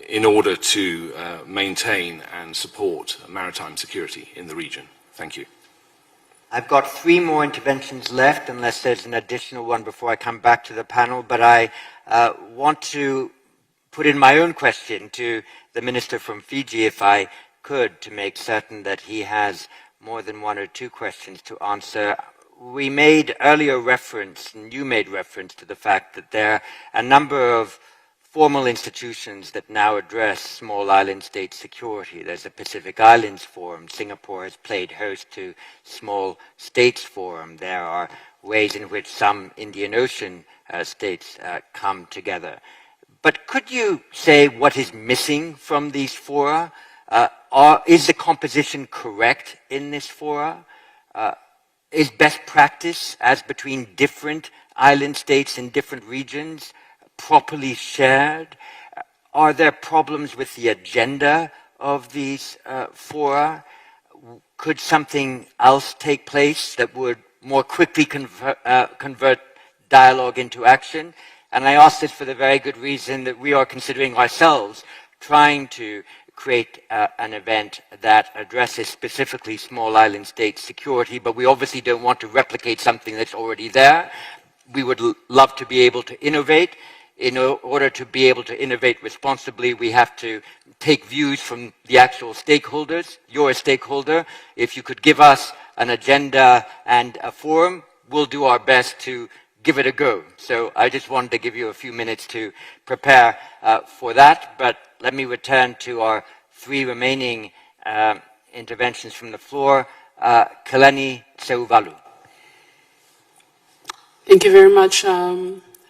in order to maintain and support maritime security in the region? Thank you. I've got 3 more interventions left, unless there's an additional one before I come back to the panel, but I want to put in my own question to the Minister from Fiji, if I could, to make certain that he has more than 1 or 2 questions to answer. We made earlier reference, and you made reference to the fact that there are a number of formal institutions that now address small island state security. There's a Pacific Islands Forum. Singapore has played host to Small States Forum. There are ways in which some Indian Ocean states come together. But could you say what is missing from these fora? Is the composition correct in this fora? Is best practice, as between different island states in different regions, properly shared? Are there problems with the agenda of these fora? Could something else take place that would more quickly convert dialogue into action? And I ask this for the very good reason that we are considering ourselves trying to create an event that addresses specifically small island state security, but we obviously don't want to replicate something that's already there. We would love to be able to innovate. In order to be able to innovate responsibly, we have to take views from the actual stakeholders. You're a stakeholder. If you could give us an agenda and a forum, we'll do our best to give it a go. So I just wanted to give you a few minutes to prepare for that, but let me return to our 3 remaining interventions from the floor. Kalani Seuvalu. Thank you very much,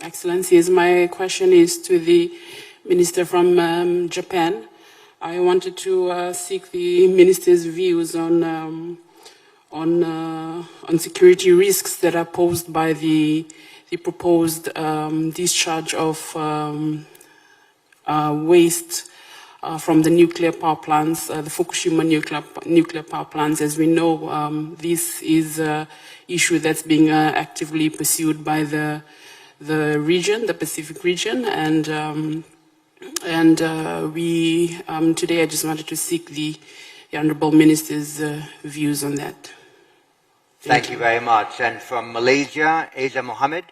Excellencies. My question is to the Minister from Japan. I wanted to seek the Minister's views on security risks that are posed by the proposed discharge of waste from the nuclear power plants, the Fukushima nuclear power plants. As we know, this is an issue that's being actively pursued by the region, the Pacific region, and today I just wanted to seek the Honourable Minister's views on that. Thank you very much. And from Malaysia, Asia Mohammed.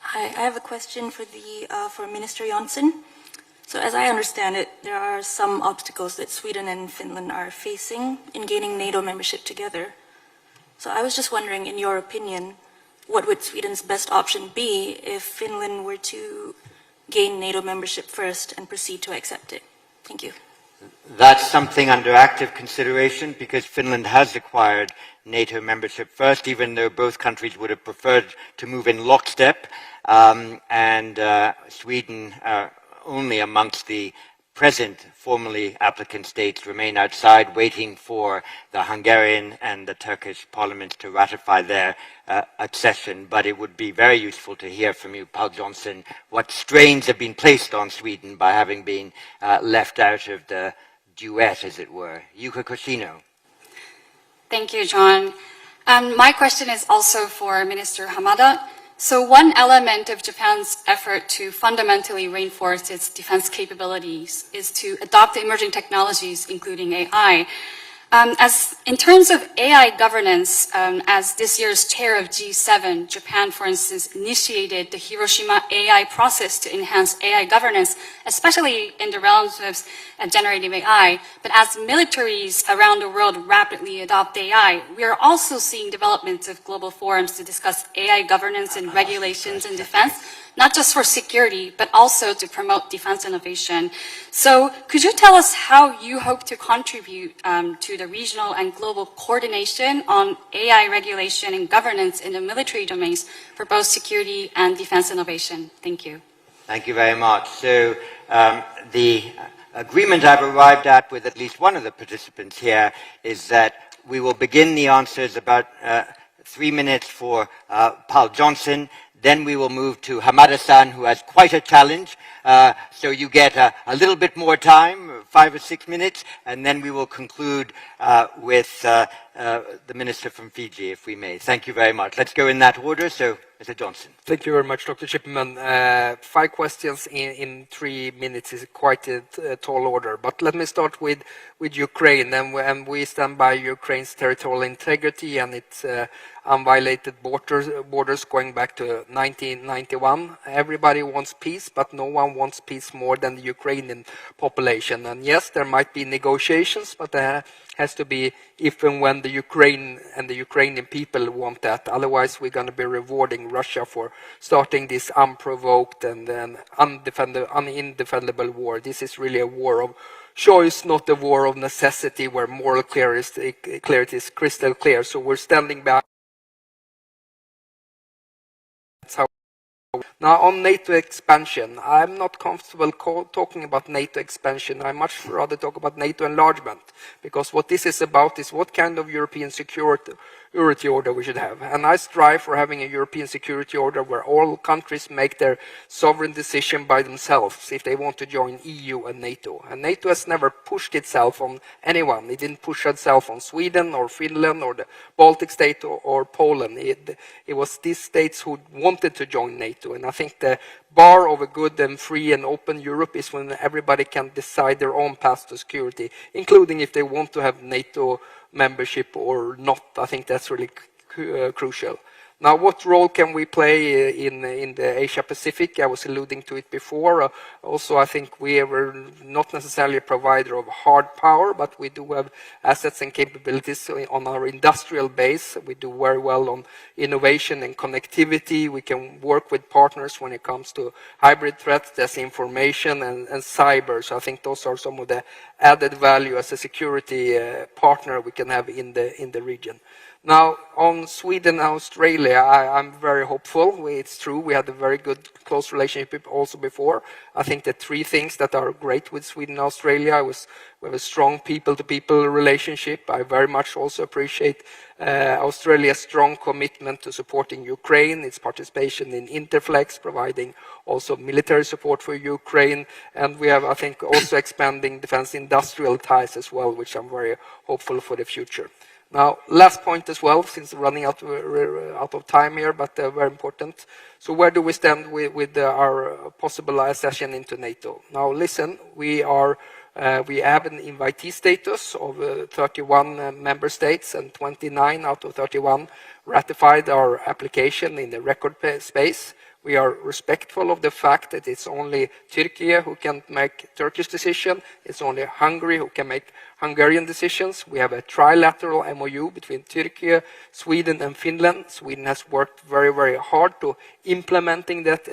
Hi, I have a question for Minister Jonsson. So as I understand it, there are some obstacles that Sweden and Finland are facing in gaining NATO membership together. So I was just wondering, in your opinion, what would Sweden's best option be if Finland were to gain NATO membership first and proceed to accept it? Thank you. That's something under active consideration because Finland has acquired NATO membership first, even though both countries would have preferred to move in lockstep, and Sweden only amongst the present formally applicant states remain outside waiting for the Hungarian and the Turkish parliaments to ratify their accession. But it would be very useful to hear from you, Paul Johnson, what strains have been placed on Sweden by having been left out of the duet, as it were. Yuka Koshino. Thank you, John. My question is also for Minister Hamada. So one element of Japan's effort to fundamentally reinforce its defense capabilities is to adopt emerging technologies, including AI. As in terms of AI governance, as this year's chair of G7, Japan, for instance, initiated the Hiroshima AI process to enhance AI governance, especially in the realms of generative AI. But as militaries around the world rapidly adopt AI, we are also seeing developments of global forums to discuss AI governance and regulations in defense, not just for security, but also to promote defense innovation. So could you tell us how you hope to contribute to the regional and global coordination on AI regulation and governance in the military domains for both security and defense innovation? Thank you. Thank you very much. So the agreement I've arrived at with at least one of the participants here is that we will begin the answers about 3 minutes for Paul Johnson. Then we will move to Hamada-san, who has quite a challenge. So you get a little bit more time, 5 or 6 minutes, and then we will conclude with the Minister from Fiji, if we may. Thank you very much. Let's go in that order. So Mr. Johnson. Thank you very much, Dr. Chipman. 5 questions in 3 minutes is quite a tall order. But let me start with Ukraine. And we stand by Ukraine's territorial integrity and its unviolated borders going back to 1991. Everybody wants peace, but no one wants peace more than the Ukrainian population. And yes, there might be negotiations, but there has to be if and when the Ukraine and the Ukrainian people want that. Otherwise, we're going to be rewarding Russia for starting this unprovoked and undefendable war. This is really a war of choice, not a war of necessity, where moral clarity is crystal clear. So we're standing back. That's how. Now, on NATO expansion, I'm not comfortable talking about NATO expansion. I much rather talk about NATO enlargement, because what this is about is what kind of European security order we should have. And I strive for having a European security order where all countries make their sovereign decision by themselves if they want to join EU and NATO. And NATO has never pushed itself on anyone. It didn't push itself on Sweden or Finland or the Baltic state or Poland. It was these states who wanted to join NATO. And I think the bar of a good and free and open Europe is when everybody can decide their own path to security, including if they want to have NATO membership or not. I think that's really crucial. Now, what role can we play in the Asia-Pacific? I was alluding to it before. Also, I think we are not necessarily a provider of hard power, but we do have assets and capabilities on our industrial base. We do very well on innovation and connectivity. We can work with partners when it comes to hybrid threats, disinformation, and cyber. So I think those are some of the added value as a security partner we can have in the region. Now, on Sweden and Australia, I'm very hopeful. It's true, we had a very good, close relationship also before. I think the 3 things that are great with Sweden and Australia was we have a strong people-to-people relationship. I very much also appreciate Australia's strong commitment to supporting Ukraine, its participation in Interflex, providing also military support for Ukraine. And we have, I think, also expanding defense industrial ties as well, which I'm very hopeful for the future. Now, last point as well, since running out of time here, but very important. So where do we stand with our possible accession into NATO? Now, listen, we have an invitee status of 31 member states, and 29 out of 31 ratified our application in the record space. We are respectful of the fact that it's only Turkey who can make Turkish decision. It's only Hungary who can make Hungarian decisions. We have a trilateral MOU between Turkey, Sweden, and Finland. Sweden has worked very, very hard to implementing that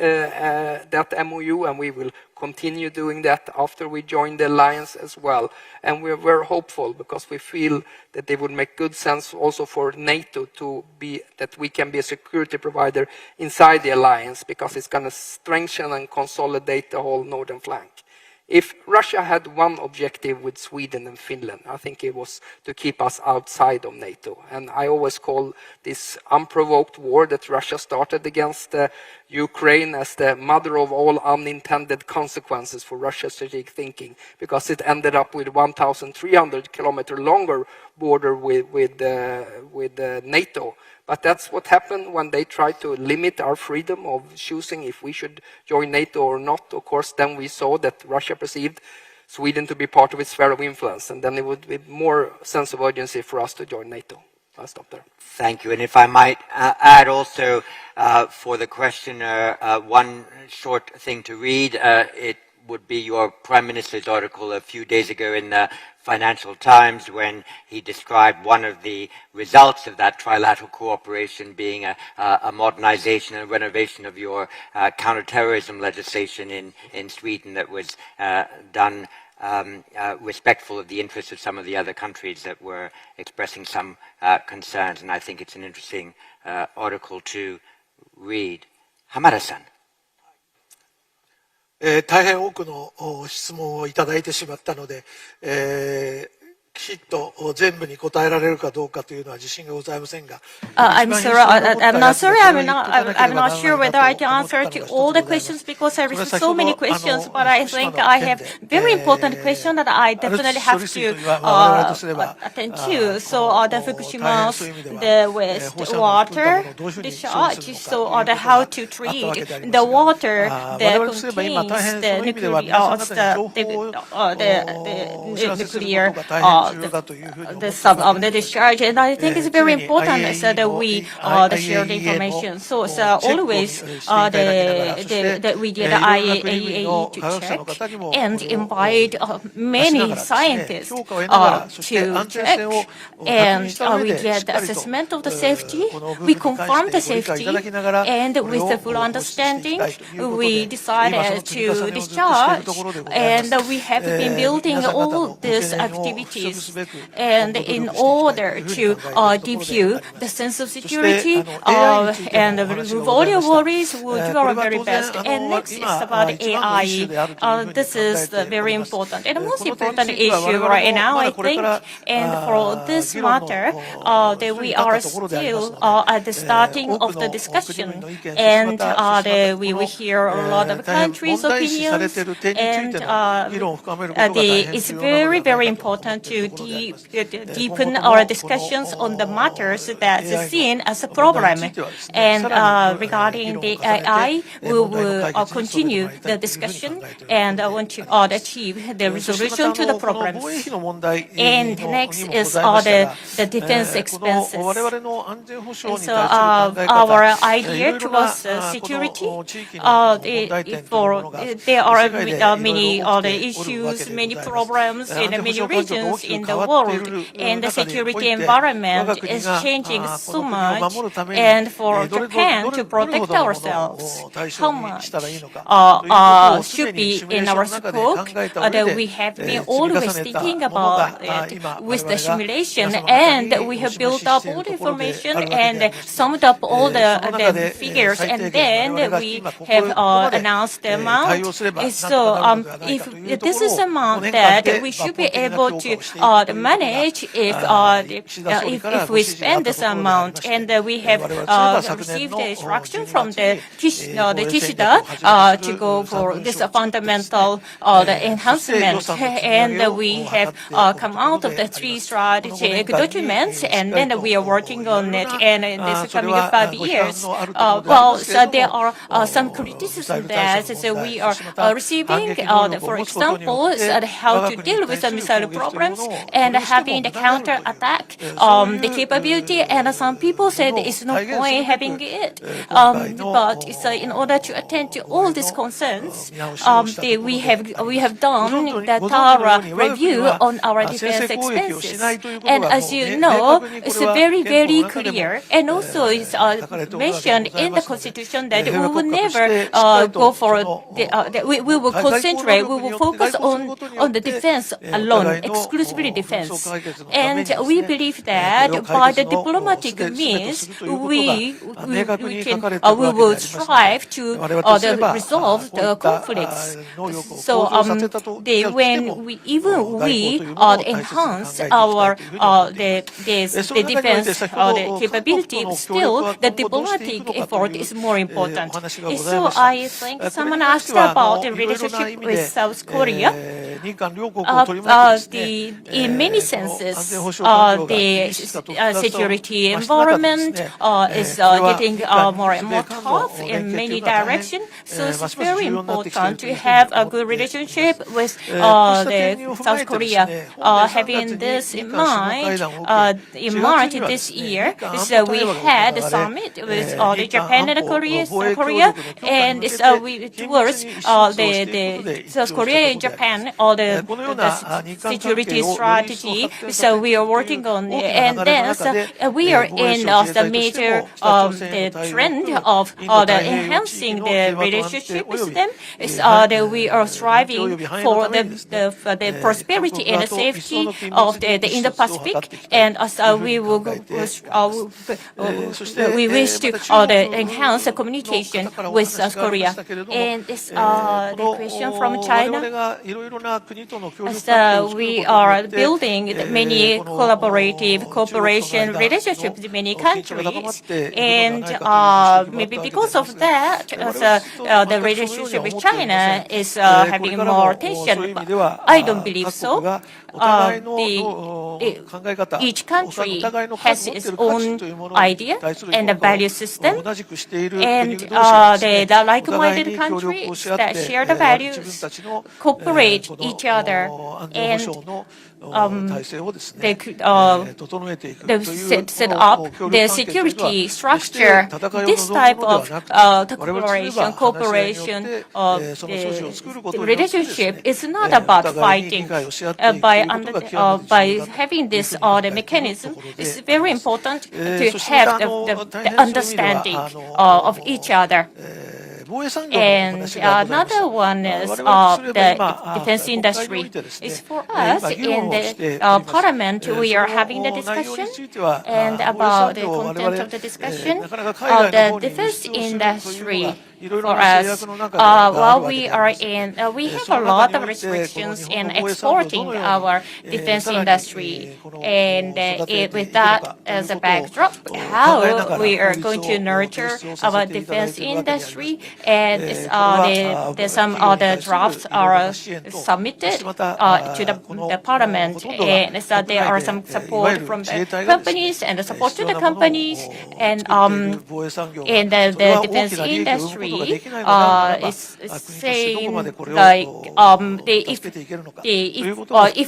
MOU, and we will continue doing that after we join the alliance as well. And we're very hopeful because we feel that they would make good sense also for NATO to be, that we can be a security provider inside the alliance, because it's going to strengthen and consolidate the whole northern flank. If Russia had one objective with Sweden and Finland, I think it was to keep us outside of NATO. And I always call this unprovoked war that Russia started against Ukraine as the mother of all unintended consequences for Russia's strategic thinking, because it ended up with 1,300 kilometer longer border with NATO. But that's what happened when they tried to limit our freedom of choosing if we should join NATO or not. Of course, then we saw that Russia perceived Sweden to be part of its sphere of influence, and then it would be more sense of urgency for us to join NATO. I'll stop there. Thank you. And if I might add also for the questioner one short thing to read, it would be your Prime Minister's article a few days ago in the Financial Times, when he described one of the results of that trilateral cooperation being a modernization and renovation of your counterterrorism legislation in Sweden that was done respectful of the interests of some of the other countries that were expressing some concerns. And I think it's an interesting article to read. Hamada-san. 大変多くの質問をいただいてしまったので、きちっと全部に答えられるかどうかというのは自信がございませんが。I'm not sure whether I can answer to all the questions because I received so many questions, but I think I have very important question that I definitely have to attend to. So the Fukushima, the wastewater discharge, so how to treat the water that contains the nuclear, the discharge, and I think it's very important so that we share the information. So always that we did IAEA to check and invite many scientists to check, and we did the assessment of the safety. We confirmed the safety, and with the full understanding, we decided to discharge, and we have been building all these activities. And in order to give you the sense of security and remove all your worries, we'll do our very best. And next is about AI. This is very important and the most important issue right now, I think. And for this matter, that we are still at the starting of the discussion, and we will hear a lot of countries' opinions, and it's very, very important to deepen our discussions on the matters that is seen as a problem. And regarding the AI, we will continue the discussion and want to achieve the resolution to the problems. And next is the defense expenses. And so our idea towards security, there are many other issues, many problems in many regions in the world, and the security environment is changing so much. And for Japan to protect ourselves, how much should be in our scope that we have been always thinking about it with the simulation, and we have built up all the information and summed up all the figures, and then we have announced the amount. So if this is the amount that we should be able to manage if we spend this amount, and we have received the instruction from the Kishida to go for this fundamental the enhancement, and we have come out of the 3 strategic documents, and then we are working on it, and in this coming 5 years, so there are some criticism that we are receiving, for example, how to deal with the missile problems and having the counter attack the capability, and some people said it's no point having it, but in order to attend to all these concerns, we have done the thorough review on our defense expenses, and as you know, it's very, very clear, and also it's mentioned in the Constitution that we will never go for we will concentrate, we will focus on the defense alone, exclusively defense, and we believe that by the diplomatic means we will strive to resolve the conflicts. So when we enhance our the defense the capability, still the diplomatic effort is more important. So I think someone asked about the relationship with South Korea. In many senses, the security environment is getting more and more tough in many directions. So it's very important to have a good relationship with the South Korea. Having this in mind, in March this year, so we had a summit with the Japan and Korea, and towards the South Korea and Japan, the security strategy. So we are working on it, and then we are in the major the trend of enhancing the relationship with them. We are striving for the prosperity and the safety of the Indo-Pacific, and we wish to enhance the communication with South Korea. And this the question from China. We are building many collaborative cooperation relationships with many countries. And maybe because of that, the relationship with China is having more tension. But I don't believe so. Each country has its own idea and a value system, and the like-minded countries that share the values cooperate each other, and they set up the security structure. This type of cooperation, the relationship is not about fighting. By having this the mechanism, it's very important to have the understanding of each other. And another one is the defense industry. It's for us in the Parliament. We are having the discussion, and about the content of the discussion, the defense industry. For us, while we are in, we have a lot of restrictions in exporting our defense industry, and with that as a backdrop, how we are going to nurture our defense industry, and some other drafts are submitted to the Parliament, and so there are some support from the companies and the support to the companies, and in the defense industry. Is saying like if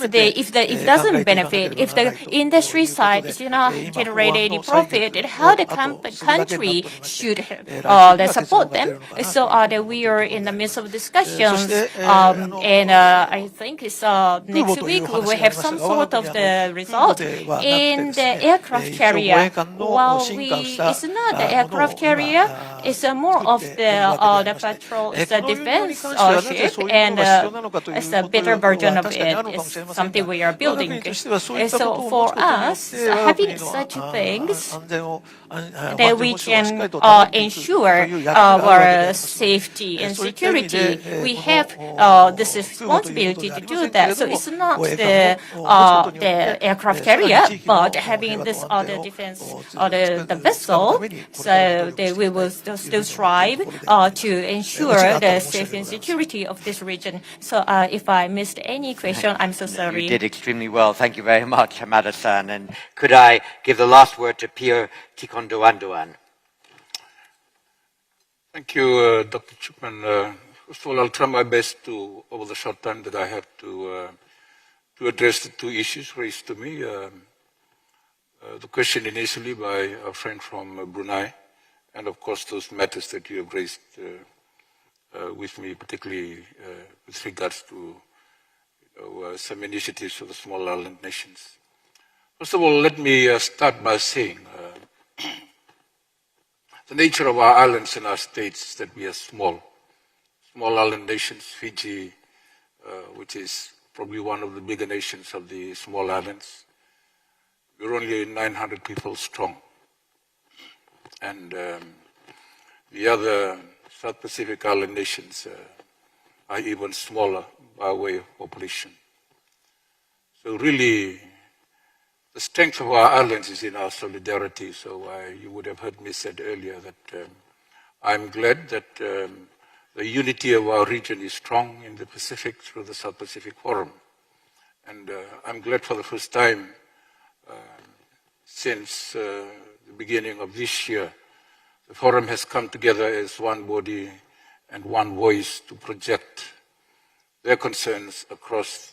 it doesn't benefit, if the industry side does not generate any profit, and how the country should support them. So we are in the midst of discussions, and I think it's next week we will have some sort of the result in the aircraft carrier. While it's not the aircraft carrier, it's more of the patrol, it's a defense ship, and it's a better version of it. It's something we are building. So for us, having such things, that we can ensure our safety and security, we have this responsibility to do that. So it's not the aircraft carrier, but having this other defense or the vessel, so that we will still strive to ensure the safety and security of this region. So if I missed any question, I'm so sorry. You did extremely well. Thank you very much, Hamada-san. And could I give the last word to Pierre Tikondoandoan? Thank you, Dr. Chipman. First of all, I'll try my best to, over the short time that I have, to address the two issues raised to me. The question initially by a friend from Brunei, and of course those matters that you have raised with me, particularly with regards to some initiatives for the small island nations. First of all, let me start by saying the nature of our islands and our states is that we are small island nations. Fiji, which is probably one of the bigger nations of the small islands, we're only 900 people strong. And the other South Pacific island nations are even smaller by way of population. So really, the strength of our islands is in our solidarity. So you would have heard me said earlier that I'm glad that the unity of our region is strong in the Pacific through the South Pacific Forum. And I'm glad for the first time since the beginning of this year, the forum has come together as one body and one voice to project their concerns across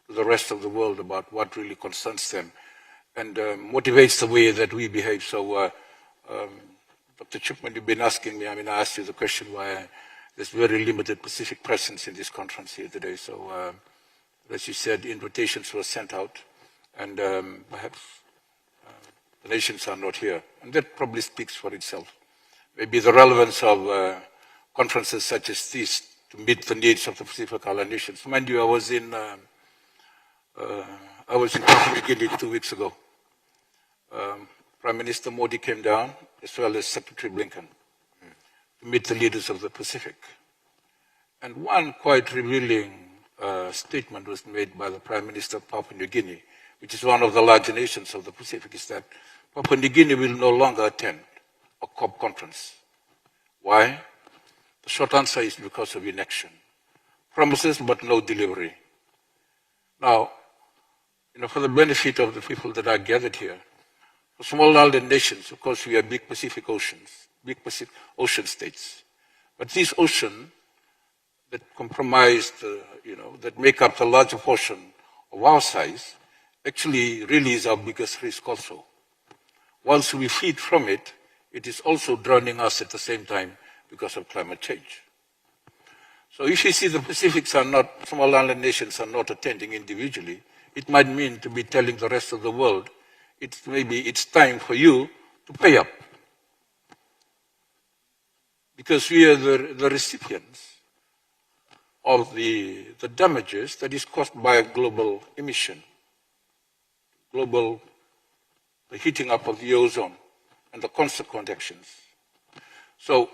the rest of the world about what really concerns them and motivates the way that we behave. So, Dr. Chipman, you've been asking me, I asked you the question why there's very limited Pacific presence in this conference here today. So, as you said, invitations were sent out, and perhaps the nations are not here. And that probably speaks for itself. Maybe the relevance of conferences such as this to meet the needs of the Pacific Island nations. Mind you, I was in Papua New Guinea 2 weeks ago. Prime Minister Modi came down, as well as Secretary Blinken, to meet the leaders of the Pacific. And one quite revealing statement was made by the Prime Minister of Papua New Guinea, which is one of the larger nations of the Pacific, is that Papua New Guinea will no longer attend a COP conference. Why? The short answer is because of inaction. Promises, but no delivery. Now, for the benefit of the people that are gathered here, for small island nations, of course, we are big Pacific ocean states. But these oceans that comprise, that make up the larger portion of our size, actually really is our biggest risk also. Once we feed from it, it is also drowning us at the same time because of climate change. So if you see the Pacifics are not, small island nations are not attending individually, it might mean to be telling the rest of the world, maybe it's time for you to pay up. Because we are the recipients of the damages that is caused by global emission, the heating up of the ozone, and the consequent actions. So,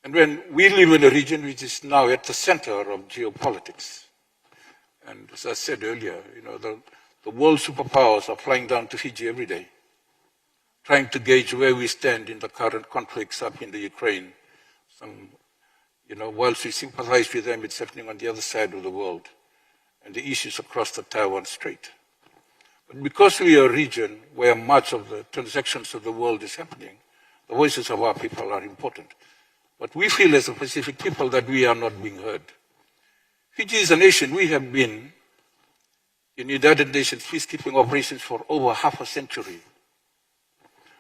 and when we live in a region which is now at the center of geopolitics, and as I said earlier, the world superpowers are flying down to Fiji every day, trying to gauge where we stand in the current conflicts up in the Ukraine. Whilst we sympathize with them, it's happening on the other side of the world, and the issues across the Taiwan Strait. But because we are a region where much of the transactions of the world is happening, the voices of our people are important. But we feel as a Pacific people that we are not being heard. Fiji is a nation, we have been in United Nations peacekeeping operations for over half a century,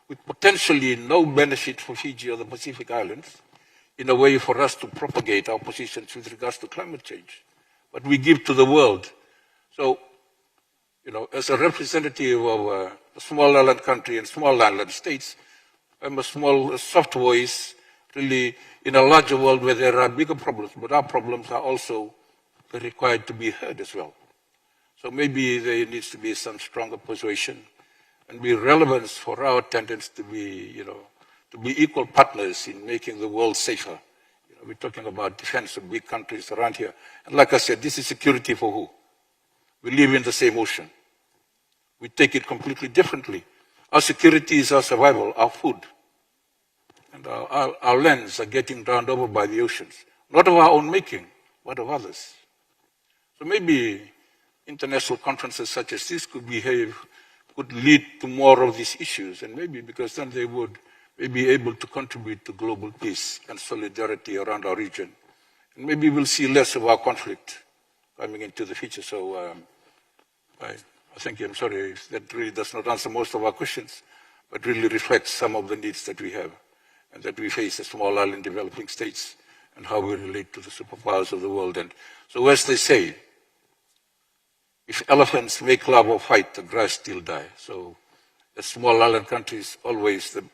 with potentially no benefit for Fiji or the Pacific Islands in a way for us to propagate our positions with regards to climate change. But we give to the world. So, as a representative of a small island country and small island states, I'm a small, soft voice, really, in a larger world where there are bigger problems, but our problems are also required to be heard as well. So maybe there needs to be some stronger persuasion and be relevance for our attendance to be, to be equal partners in making the world safer. We're talking about defense of big countries around here. And like I said, this is security for who? We live in the same ocean. We take it completely differently. Our security is our survival, our food. And our lands are getting drowned over by the oceans. Not of our own making, but of others. So maybe international conferences such as this could lead to more of these issues, and maybe because then they would be able to contribute to global peace and solidarity around our region. And maybe we'll see less of our conflict coming into the future. So I thank you. I'm sorry if that really does not answer most of our questions, but really reflects some of the needs that we have and that we face as small island developing states and how we relate to the superpowers of the world. And so as they say, if elephants make love or fight, the grass still die. So as small island countries, always the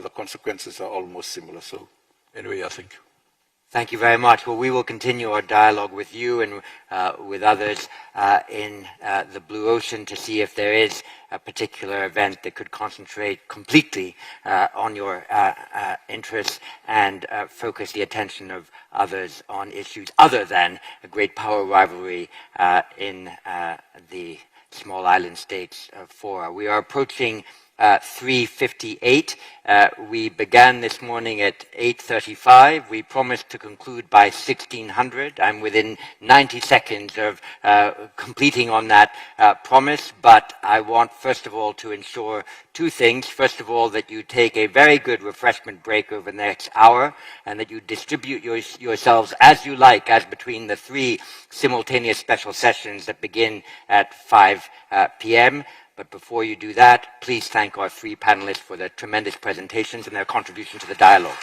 consequences are almost similar. So anyway, I think. Thank you very much. Well, we will continue our dialogue with you and with others in the Blue Ocean to see if there is a particular event that could concentrate completely on your interests and focus the attention of others on issues other than a great power rivalry in the small island states fora. We are approaching 3:58. We began this morning at 8:35. We promised to conclude by 1600. I'm within 90 seconds of completing on that promise, but I want first of all to ensure two things. First of all, that you take a very good refreshment break over the next hour and that you distribute yourselves as you like, as between the three simultaneous special sessions that begin at 5 p.m. But before you do that, please thank our three panelists for their tremendous presentations and their contribution to the dialogue.